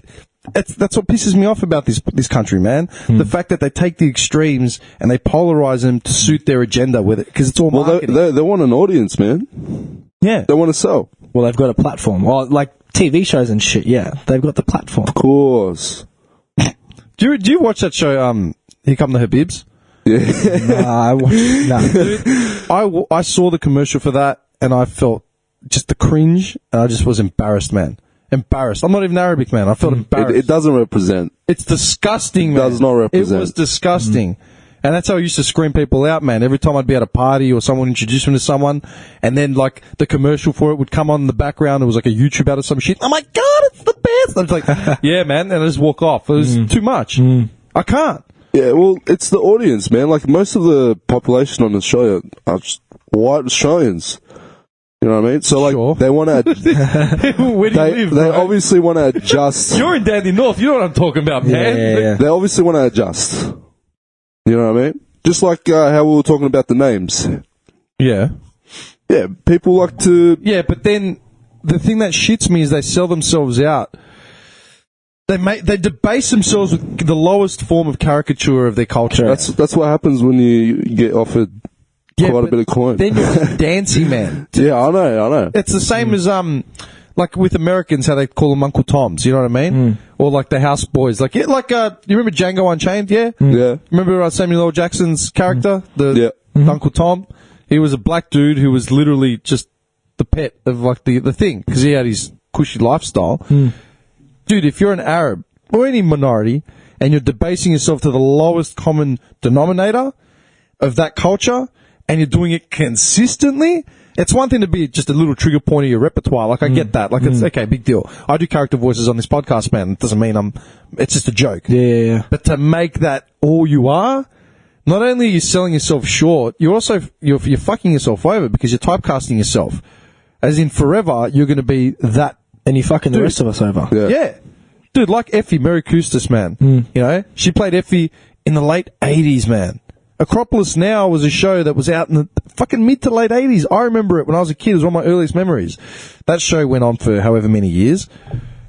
that's what pisses me off about this country, man. The fact that they take the extremes and they polarize them to suit their agenda with it, because it's all marketing. They want an audience, man. Yeah. They want to sell. Well, they've got a platform. Well, like TV shows and shit, yeah. They've got the platform. Of course. Do you watch that show, Here Come the Habibs? Yeah. I watched, Dude, I saw the commercial for that, and I felt just the cringe, and I just was embarrassed, man. Embarrassed. I'm not even Arabic, man. I felt embarrassed. It doesn't represent. It's disgusting, man. It does not represent. It was disgusting. And that's how I used to scream people out, man. Every time I'd be at a party or someone introduced me to someone, and then, like, the commercial for it would come on in the background. It was like a YouTube ad or some shit. I'm like, God, it's the best. I was like, yeah, man. And I just walk off. It was too much. I can't. Yeah, well, it's the audience, man. Like, most of the population on the show are just white Australians. You know what I mean? So, like, they want to... Where do you live, They bro? obviously want to adjust. You're in Dandy North. You know what I'm talking about, man. Yeah. They obviously want to adjust. You know what I mean? Just like how we were talking about the names. Yeah. Yeah, people like to... Yeah, but then the thing that shits me is they sell themselves out. They debase themselves with the lowest form of caricature of their culture. That's what happens when you get offered quite a bit of coin. Then you're dancing, man. Yeah, I know. It's the same as like with Americans, how they call them Uncle Toms. You know what I mean? Or like the house boys. Like you remember Django Unchained? Yeah. Yeah. Remember Samuel L. Jackson's character, the Uncle Tom? He was a black dude who was literally just the pet of like the thing because he had his cushy lifestyle. Dude, if you're an Arab or any minority and you're debasing yourself to the lowest common denominator of that culture and you're doing it consistently, it's one thing to be just a little trigger point of your repertoire. Like, I get that. Like, it's okay, big deal. I do character voices on this podcast, man. It doesn't mean it's just a joke. Yeah. But to make that all you are, not only are you selling yourself short, you're also, you're fucking yourself over because you're typecasting yourself. As in, forever, you're going to be that. And you're fucking the rest of us over. Yeah. Dude, like Effie, Mary Custis, man. You know, she played Effie in the late 80s, man. Acropolis Now was a show that was out in the fucking mid to late 80s. I remember it when I was a kid. It was one of my earliest memories. That show went on for however many years.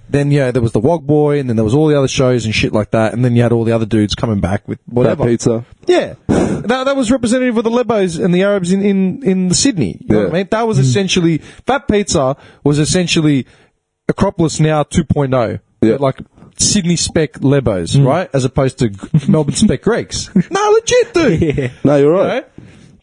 Then, there was the Wog Boy, and then there was all the other shows and shit like that. And then you had all the other dudes coming back with whatever. Fat Pizza. Yeah. That was representative of the Lebos and the Arabs in the Sydney. You know what I mean? That was essentially, Fat Pizza was essentially Acropolis Now 2.0. Yeah. Like Sydney spec Lebos, right? As opposed to Melbourne spec Greeks. No, legit, dude. No, you're right. You know?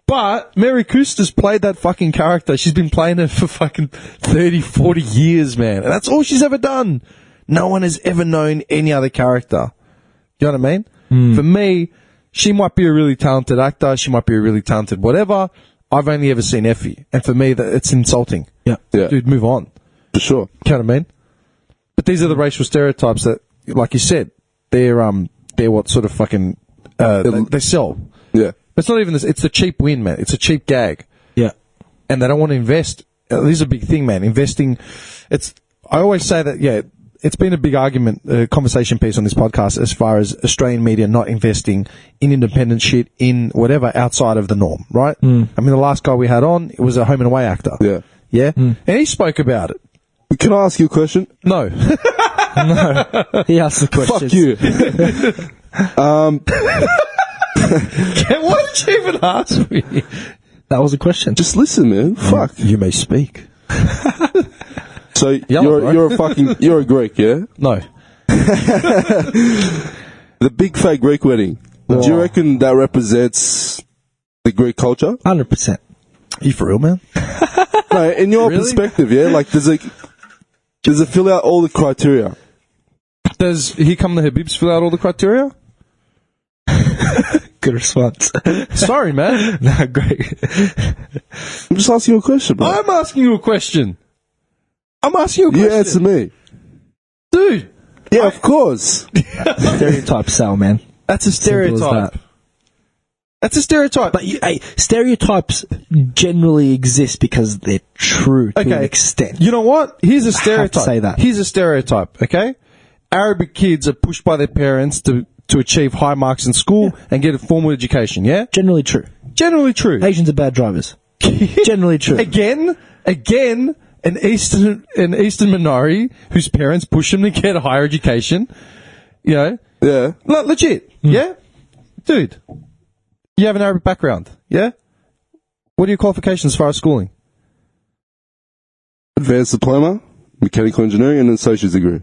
But Mary Custis played that fucking character. She's been playing it for fucking 30, 40 years, man. And that's all she's ever done. No one has ever known any other character. You know what I mean? For me, she might be a really talented actor. She might be a really talented whatever. I've only ever seen Effie. And for me, it's insulting. Yeah. Dude, move on. For sure. You know what I mean? But these are the racial stereotypes that, like you said, they're what sort of fucking, they sell. Yeah. It's not even this, it's a cheap win, man. It's a cheap gag. Yeah. And they don't want to invest. This is a big thing, man. Investing, I always say that, it's been a big argument, conversation piece on this podcast as far as Australian media not investing in independent shit, in whatever outside of the norm, right? I mean, the last guy we had on, it was a home and away actor. Yeah. Yeah? And he spoke about it. Can I ask you a question? No. No. He asked the questions. Fuck you. Why did you even ask me? That was a question. Just listen, man. Fuck. You may speak. So Yellow, you're a Greek, yeah? No. The big fake Greek wedding. Do you reckon that represents the Greek culture? 100%. Are you for real, man? No, in your Really? perspective, yeah? Like, does it fill out all the criteria? Does Here Come the Habibs fill out all the criteria? Good response. Sorry, man. No, great. I'm just asking you a question, bro. I'm asking you a question. You answer me. Dude. Yeah, of course. Stereotype sell, man. That's a Simple as stereotype. that. That's a stereotype. But stereotypes generally exist because they're true to an extent. You know what? Here's a I have to stereotype. say that. Here's a stereotype, okay? Arabic kids are pushed by their parents to achieve high marks in school and get a formal education, yeah? Generally true. Generally true. Asians are bad drivers. Generally true. Again, an Eastern minority whose parents push them to get a higher education. You know? Yeah. No, legit. Yeah? Dude, you have an Arabic background. Yeah? What are your qualifications as far as schooling? Advanced diploma, mechanical engineering, and an associate's degree.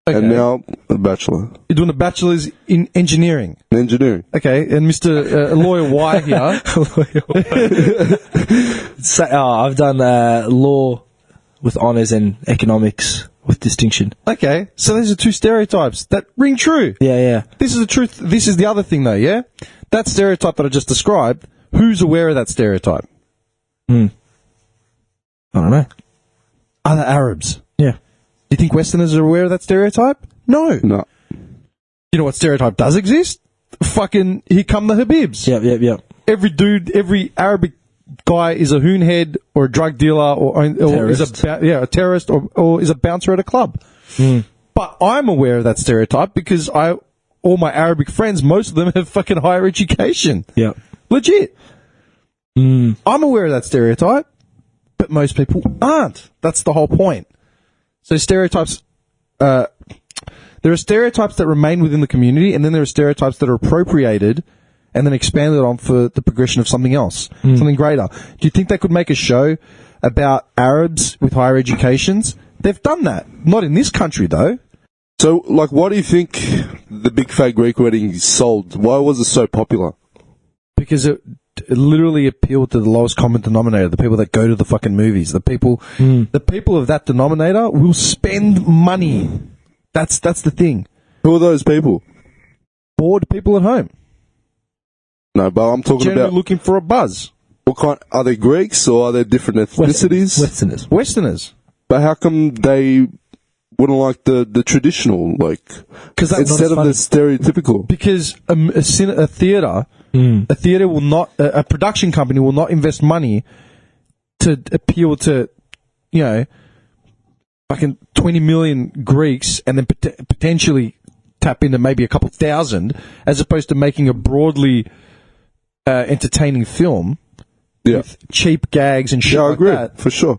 Okay. And now a bachelor. You're doing a bachelor's in engineering. In engineering. Okay, and Mr. Lawyer Y here. So, I've done law with honours and economics with distinction. Okay, so these are two stereotypes that ring true. Yeah. This is the truth. This is the other thing, though, yeah? That stereotype that I just described, who's aware of that stereotype? I don't know. Other Arabs. Yeah. Do you think Westerners are aware of that stereotype? No. No. You know what stereotype does exist? Fucking, here come the Habibs. Yep. Every dude, every Arabic guy is a hoonhead or a drug dealer or is a terrorist or is a bouncer at a club. But I'm aware of that stereotype because all my Arabic friends, most of them have fucking higher education. Yeah. Legit. I'm aware of that stereotype, but most people aren't. That's the whole point. So stereotypes, there are stereotypes that remain within the community, and then there are stereotypes that are appropriated and then expanded on for the progression of something else, something greater. Do you think they could make a show about Arabs with higher educations? They've done that. Not in this country, though. So, like, why do you think the Big Fat Greek Wedding sold? Why was it so popular? Because it literally appealed to the lowest common denominator, the people that go to the fucking movies. The people of that denominator will spend money. That's the thing. Who are those people? Bored people at home. No, but I'm talking Generally about looking for a buzz. what kind? Are they Greeks or are they different ethnicities? Westerners. But how come they wouldn't like the traditional, like, instead of the stereotypical? Because a theater will not, a production company will not invest money to appeal to, you know, fucking 20 million Greeks and then potentially tap into maybe a couple thousand, as opposed to making a broadly entertaining film with cheap gags and shit I like agree, that. for sure.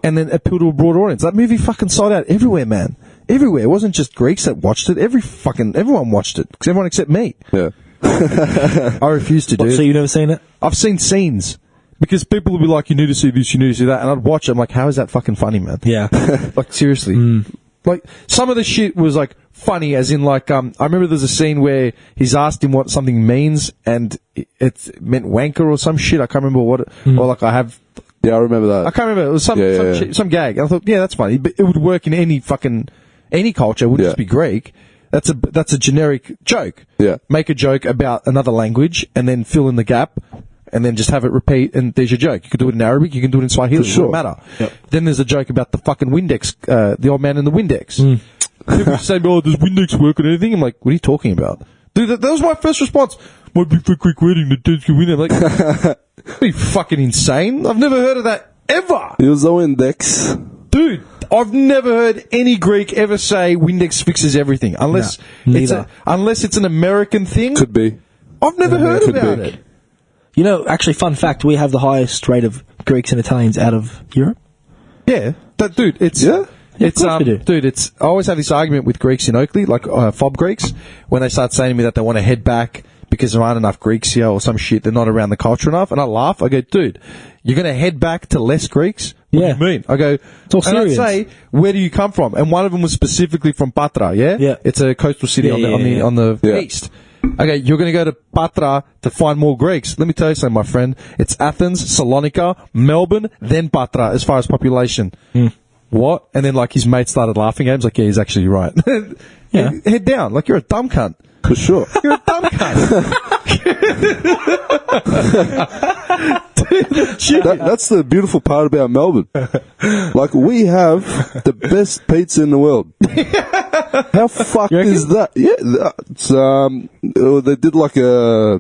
And then appeal to a broad audience. That movie fucking sold out everywhere, man. Everywhere. It wasn't just Greeks that watched it. Everyone watched it. Because everyone except me. Yeah. I refuse to do it. So you've never seen it? I've seen scenes. Because people will be like, you need to see this, you need to see that. And I'd watch it. I'm like, how is that fucking funny, man? Yeah. Like, seriously. Like, some of the shit was, like, funny, as in, like, I remember there's a scene where he's asked him what something means, and it meant wanker or some shit. I can't remember what it, or, like, Yeah, I remember that. I can't remember. It was some gag. And I thought, yeah, that's funny. But it would work in any culture. It wouldn't just be Greek. That's a generic joke. Yeah. Make a joke about another language and then fill in the gap and then just have it repeat, and there's your joke. You can do it in Arabic, you can do it in Swahili. For sure. It doesn't matter. Yep. Then there's a joke about the fucking Windex, the old man in the Windex. People say, oh, does Windex work on anything? I'm like, what are you talking about? Dude, that was my first response. My Big Fat Greek Wedding, the dudes can win. I'm like, are you fucking insane? I've never heard of that ever. It was the Windex. Dude, I've never heard any Greek ever say Windex fixes everything. Unless it's an American thing. Could be. I've never heard about it. You know, actually, fun fact, we have the highest rate of Greeks and Italians out of Europe. Yeah. Dude, it's... Yeah, of course we do. Dude, I always have this argument with Greeks in Oakley, like fob Greeks, when they start saying to me that they want to head back because there aren't enough Greeks here or some shit, they're not around the culture enough, and I laugh. I go, dude, you're going to head back to less Greeks? What do you mean? I go, it's all Syrians. And I'd say, where do you come from? And one of them was specifically from Patra, yeah? Yeah. It's a coastal city on the east. Okay, you're going to go to Patra to find more Greeks. Let me tell you something, my friend. It's Athens, Salonika, Melbourne, then Patra as far as population. What? And then, like, his mate started laughing at him. He's like, yeah, he's actually right. Yeah. Head down. Like, you're a dumb cunt. For sure. You're a dumb cunt. That's the beautiful part about Melbourne. Like, we have the best pizza in the world. How fucked is that? Yeah, it's, they did like a,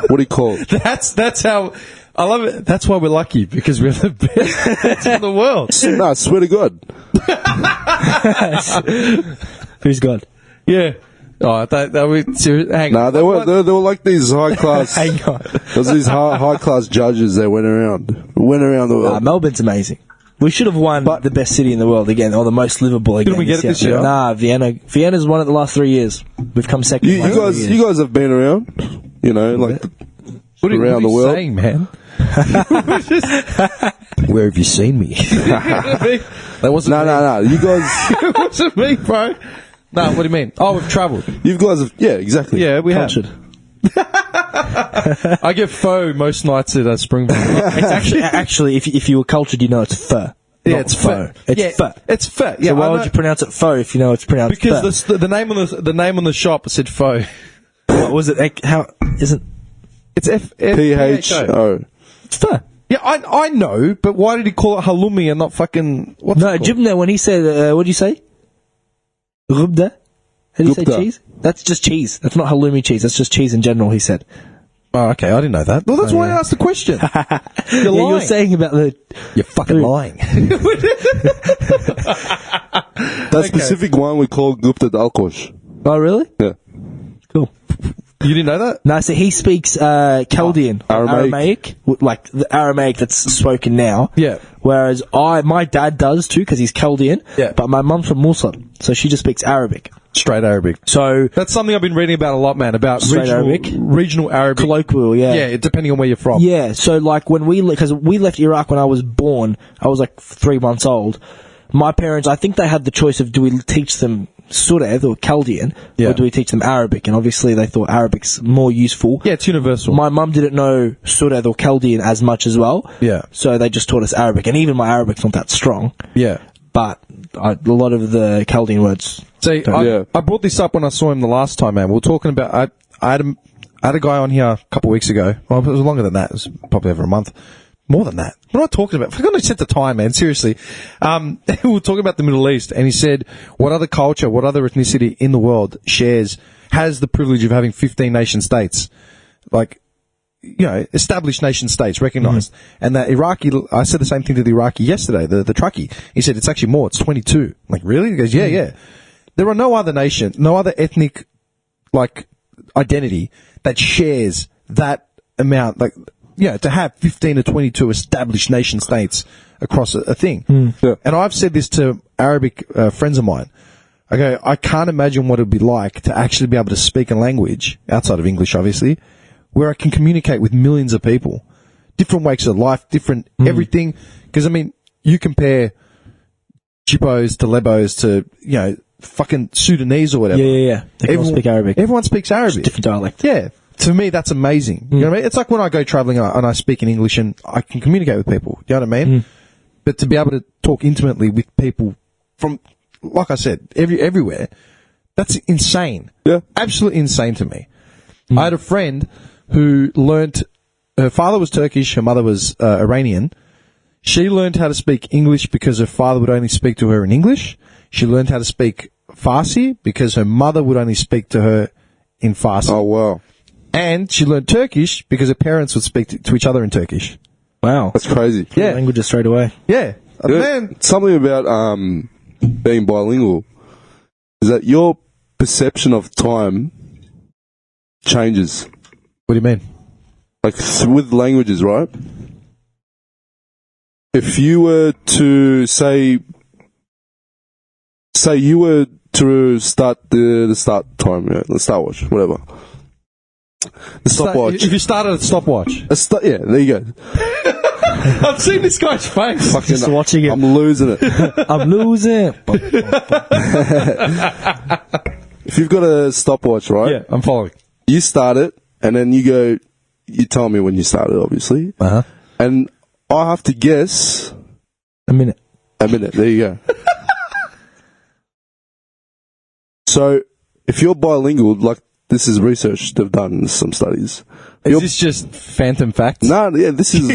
what do you call it? That's how, I love it. That's why we're lucky, because we're the best pizza in the world. No, I swear to God. Who's God? Yeah. Oh, that we serious. Hang on. They were like these high class. Hang on. There was these high class judges that went around the world. Melbourne's amazing. We should have won the best city in the world again, or the most livable again. Didn't we get it this year? Nah, Vienna. Vienna's won it the last 3 years. We've come second. You guys have been around, you know, like around the world. Saying, man? Where have you seen me? That wasn't me. No. You guys, It wasn't me, bro. No, what do you mean? Oh, we've travelled. you guys have, yeah, exactly. Yeah, we have. Cultured. I get pho most nights at Springbok. It's actually, if you were cultured, you know it's pho. Yeah, not it's pho. It's pho. It's pho. Yeah, So why would you pronounce it pho if you know it's pronounced pho? Because the name on the shop said pho. What was it? How is it? It's PHO. It's pho. Yeah, I know, but why did he call it halloumi and not fucking what's No, it called? Jibna, when he said, what did you say? Rubda? How do you say Gupta. cheese? That's just cheese. That's not halloumi cheese. That's just cheese in general, he said. Oh, okay, I didn't know that. Well, that's why I asked the question. You're lying. You're saying about the... You're fucking lying. That specific one we call Gupta Dalkosh. Oh, really? Yeah. Cool. You didn't know that? No, so he speaks Chaldean, Aramaic. like the Aramaic that's spoken now. Yeah. Whereas my dad does too, because he's Chaldean. Yeah. But my mum's from Mosul, so she just speaks Arabic. Straight Arabic. So That's something I've been reading about a lot, man, about Straight Arabic? regional Arabic. colloquial, yeah. Yeah, depending on where you're from. Yeah, so like when because we left Iraq when I was born, I was like 3 months old. My parents, I think they had the choice of do we teach them Sured or Chaldean, or do we teach them Arabic? And obviously they thought Arabic's more useful. Yeah, it's universal. My mum didn't know Sured or Chaldean as much as well. Yeah. So they just taught us Arabic, and even my Arabic's not that strong. Yeah. But a lot of the Chaldean words. See, I brought this up when I saw him the last time, man. We were talking about, I had a guy on here a couple of weeks ago. Well, it was longer than that. It was probably over a month. More than that. What am I talking about? I forgot to set the time, man. Seriously. We were talking about the Middle East, and he said, what other culture, what other ethnicity in the world has the privilege of having 15 nation states? Like, you know, established nation states, recognized. And that Iraqi, I said the same thing to the Iraqi yesterday, the truckie. He said, it's actually more, it's 22. I'm like, really? He goes, yeah. There are no other nation, no other ethnic, like, identity that shares that amount, like, you know, to have 15 or 22 established nation states across a thing. Yeah. And I've said this to Arabic friends of mine. I go, I can't imagine what it would be like to actually be able to speak a language, outside of English, obviously, where I can communicate with millions of people. Different walks of life, different everything. Because, I mean, you compare Chippos to Lebos to, you know, fucking Sudanese or whatever. Yeah. They can all speak Arabic. Everyone speaks Arabic. Different dialect. Yeah. To me, that's amazing. You know what I mean? It's like when I go traveling and I speak in English and I can communicate with people. You know what I mean? But to be able to talk intimately with people from, like I said, everywhere, that's insane. Yeah. Absolutely insane to me. I had a friend who learnt, her father was Turkish, her mother was Iranian. She learned how to speak English because her father would only speak to her in English. She learned how to speak Farsi because her mother would only speak to her in Farsi. Oh, wow. And she learned Turkish because her parents would speak to each other in Turkish. Wow. That's crazy. Yeah. Languages straight away. Yeah. Man. Something about being bilingual is that your perception of time changes. What do you mean? Like with languages, right? If you were to say you were to start the start time, the stopwatch, whatever. The stopwatch. If you started a stopwatch. Yeah, there you go. I've seen this guy's face. Just watching it. I'm losing it. I'm losing. If you've got a stopwatch, right? Yeah, I'm following. You start it, and then you tell me when you started, obviously. Uh-huh. And I have to guess. A minute. There you go. So, if you're bilingual, like this is research they've done, some studies. Is this just phantom facts? No, yeah, this is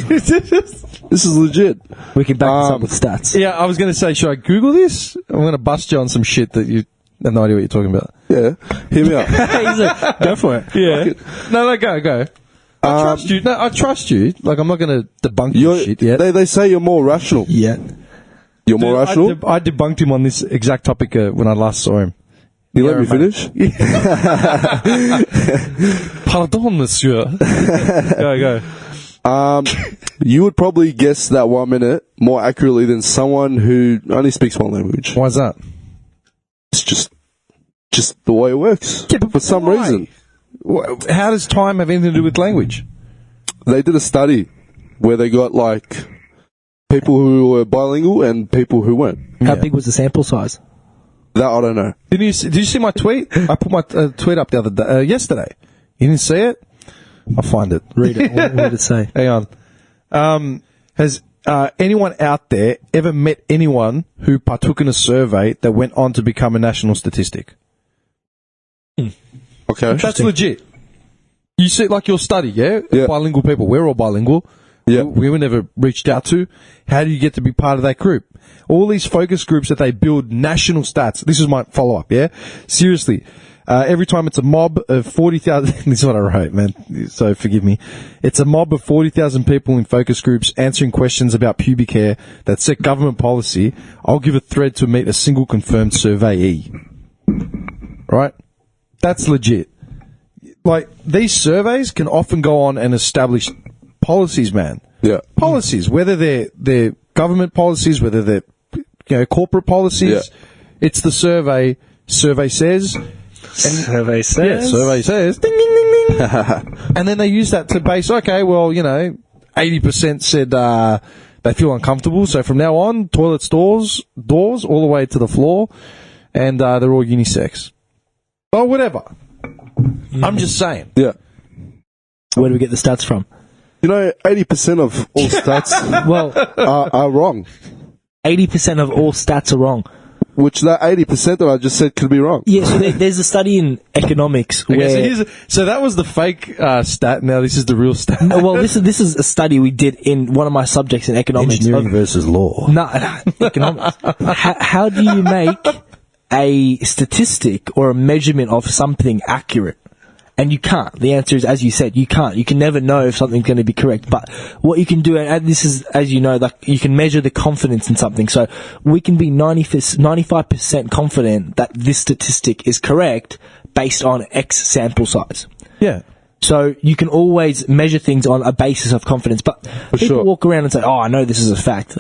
legit. We can back this up with stats. Yeah, I was going to say, should I Google this? I'm going to bust you on some shit that you have no idea what you're talking about. Yeah, hear me out. Go for it. Yeah. No, go. I trust you. No, I trust you. Like, I'm not going to debunk your shit yet. They say you're more rational. Yeah. You're more rational? I debunked him on this exact topic when I last saw him. You let me finish? Pardon, monsieur. Go. You would probably guess that 1 minute more accurately than someone who only speaks one language. Why is that? It's just the way it works. Yeah, but for some why? reason. How does time have anything to do with language? They did a study where they got like people who were bilingual and people who weren't. How big was the sample size? That I don't know. Did you see my tweet? I put my tweet up the other day, yesterday. You didn't see it? I'll find it. Read it. What did it say? Hang on. Has anyone out there ever met anyone who partook in a survey that went on to become a national statistic? Okay. That's legit. You see, like your study, yeah? Yeah. Bilingual people. We're all bilingual. Yeah. We were never reached out to. How do you get to be part of that group? All these focus groups that they build national stats. This is my follow-up, yeah? Seriously. Every time it's a mob of 40,000, this is what I wrote, man, so forgive me. It's a mob of 40,000 people in focus groups answering questions about pubic hair that set government policy. I'll give a thread to meet a single confirmed surveyee. Right? That's legit. Like, these surveys can often go on and establish policies, man. Yeah. Policies, whether they're government policies, whether they're corporate policies. Yeah. It's the survey. Survey says. Survey says. Yeah, survey says. Ding, ding, ding, ding. And then they use that to base, okay, well, 80% said they feel uncomfortable, so from now on, toilet doors all the way to the floor, and they're all unisex. Or whatever. I'm just saying. Yeah. Where do we get the stats from? 80% of all stats are wrong. 80% of all stats are wrong. Which that 80% that I just said could be wrong. Yeah, so there's a study in economics where... Okay, so that was the fake stat, now this is the real stat. No, well, this is a study we did in one of my subjects in economics. Engineering versus law. No, economics. How do you make a statistic or a measurement of something accurate? And you can't. The answer is, as you said, you can't. You can never know if something's going to be correct. But what you can do, and this is, as you know, like you can measure the confidence in something. So we can be 95% confident that this statistic is correct based on X sample size. Yeah. So you can always measure things on a basis of confidence. But people walk around and say, oh, I know this is a fact.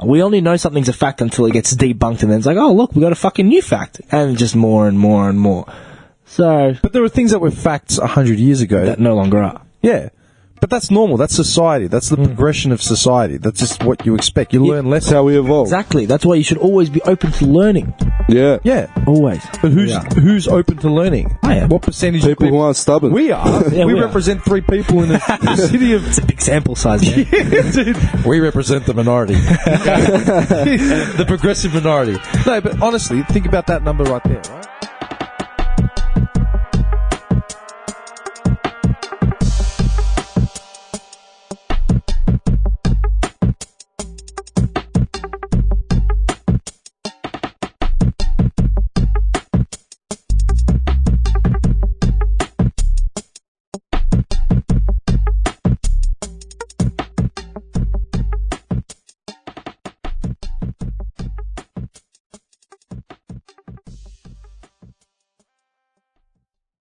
We only know something's a fact until it gets debunked, and then it's like, oh, look, we got a fucking new fact. And just more and more and more. But there were things that were facts 100 years ago that no longer are. Yeah. But that's normal. That's society. That's the progression of society. That's just what you expect. You learn less. How we evolve. Exactly. That's why you should always be open to learning. Yeah. Yeah. Always. But who's open to learning? I am. What percentage People of people who aren't stubborn. We are. Yeah, we we represent 3 people in the city of... It's a big sample size, man. Yeah, dude. We represent the minority. The progressive minority. No, but honestly, think about that number right there, right?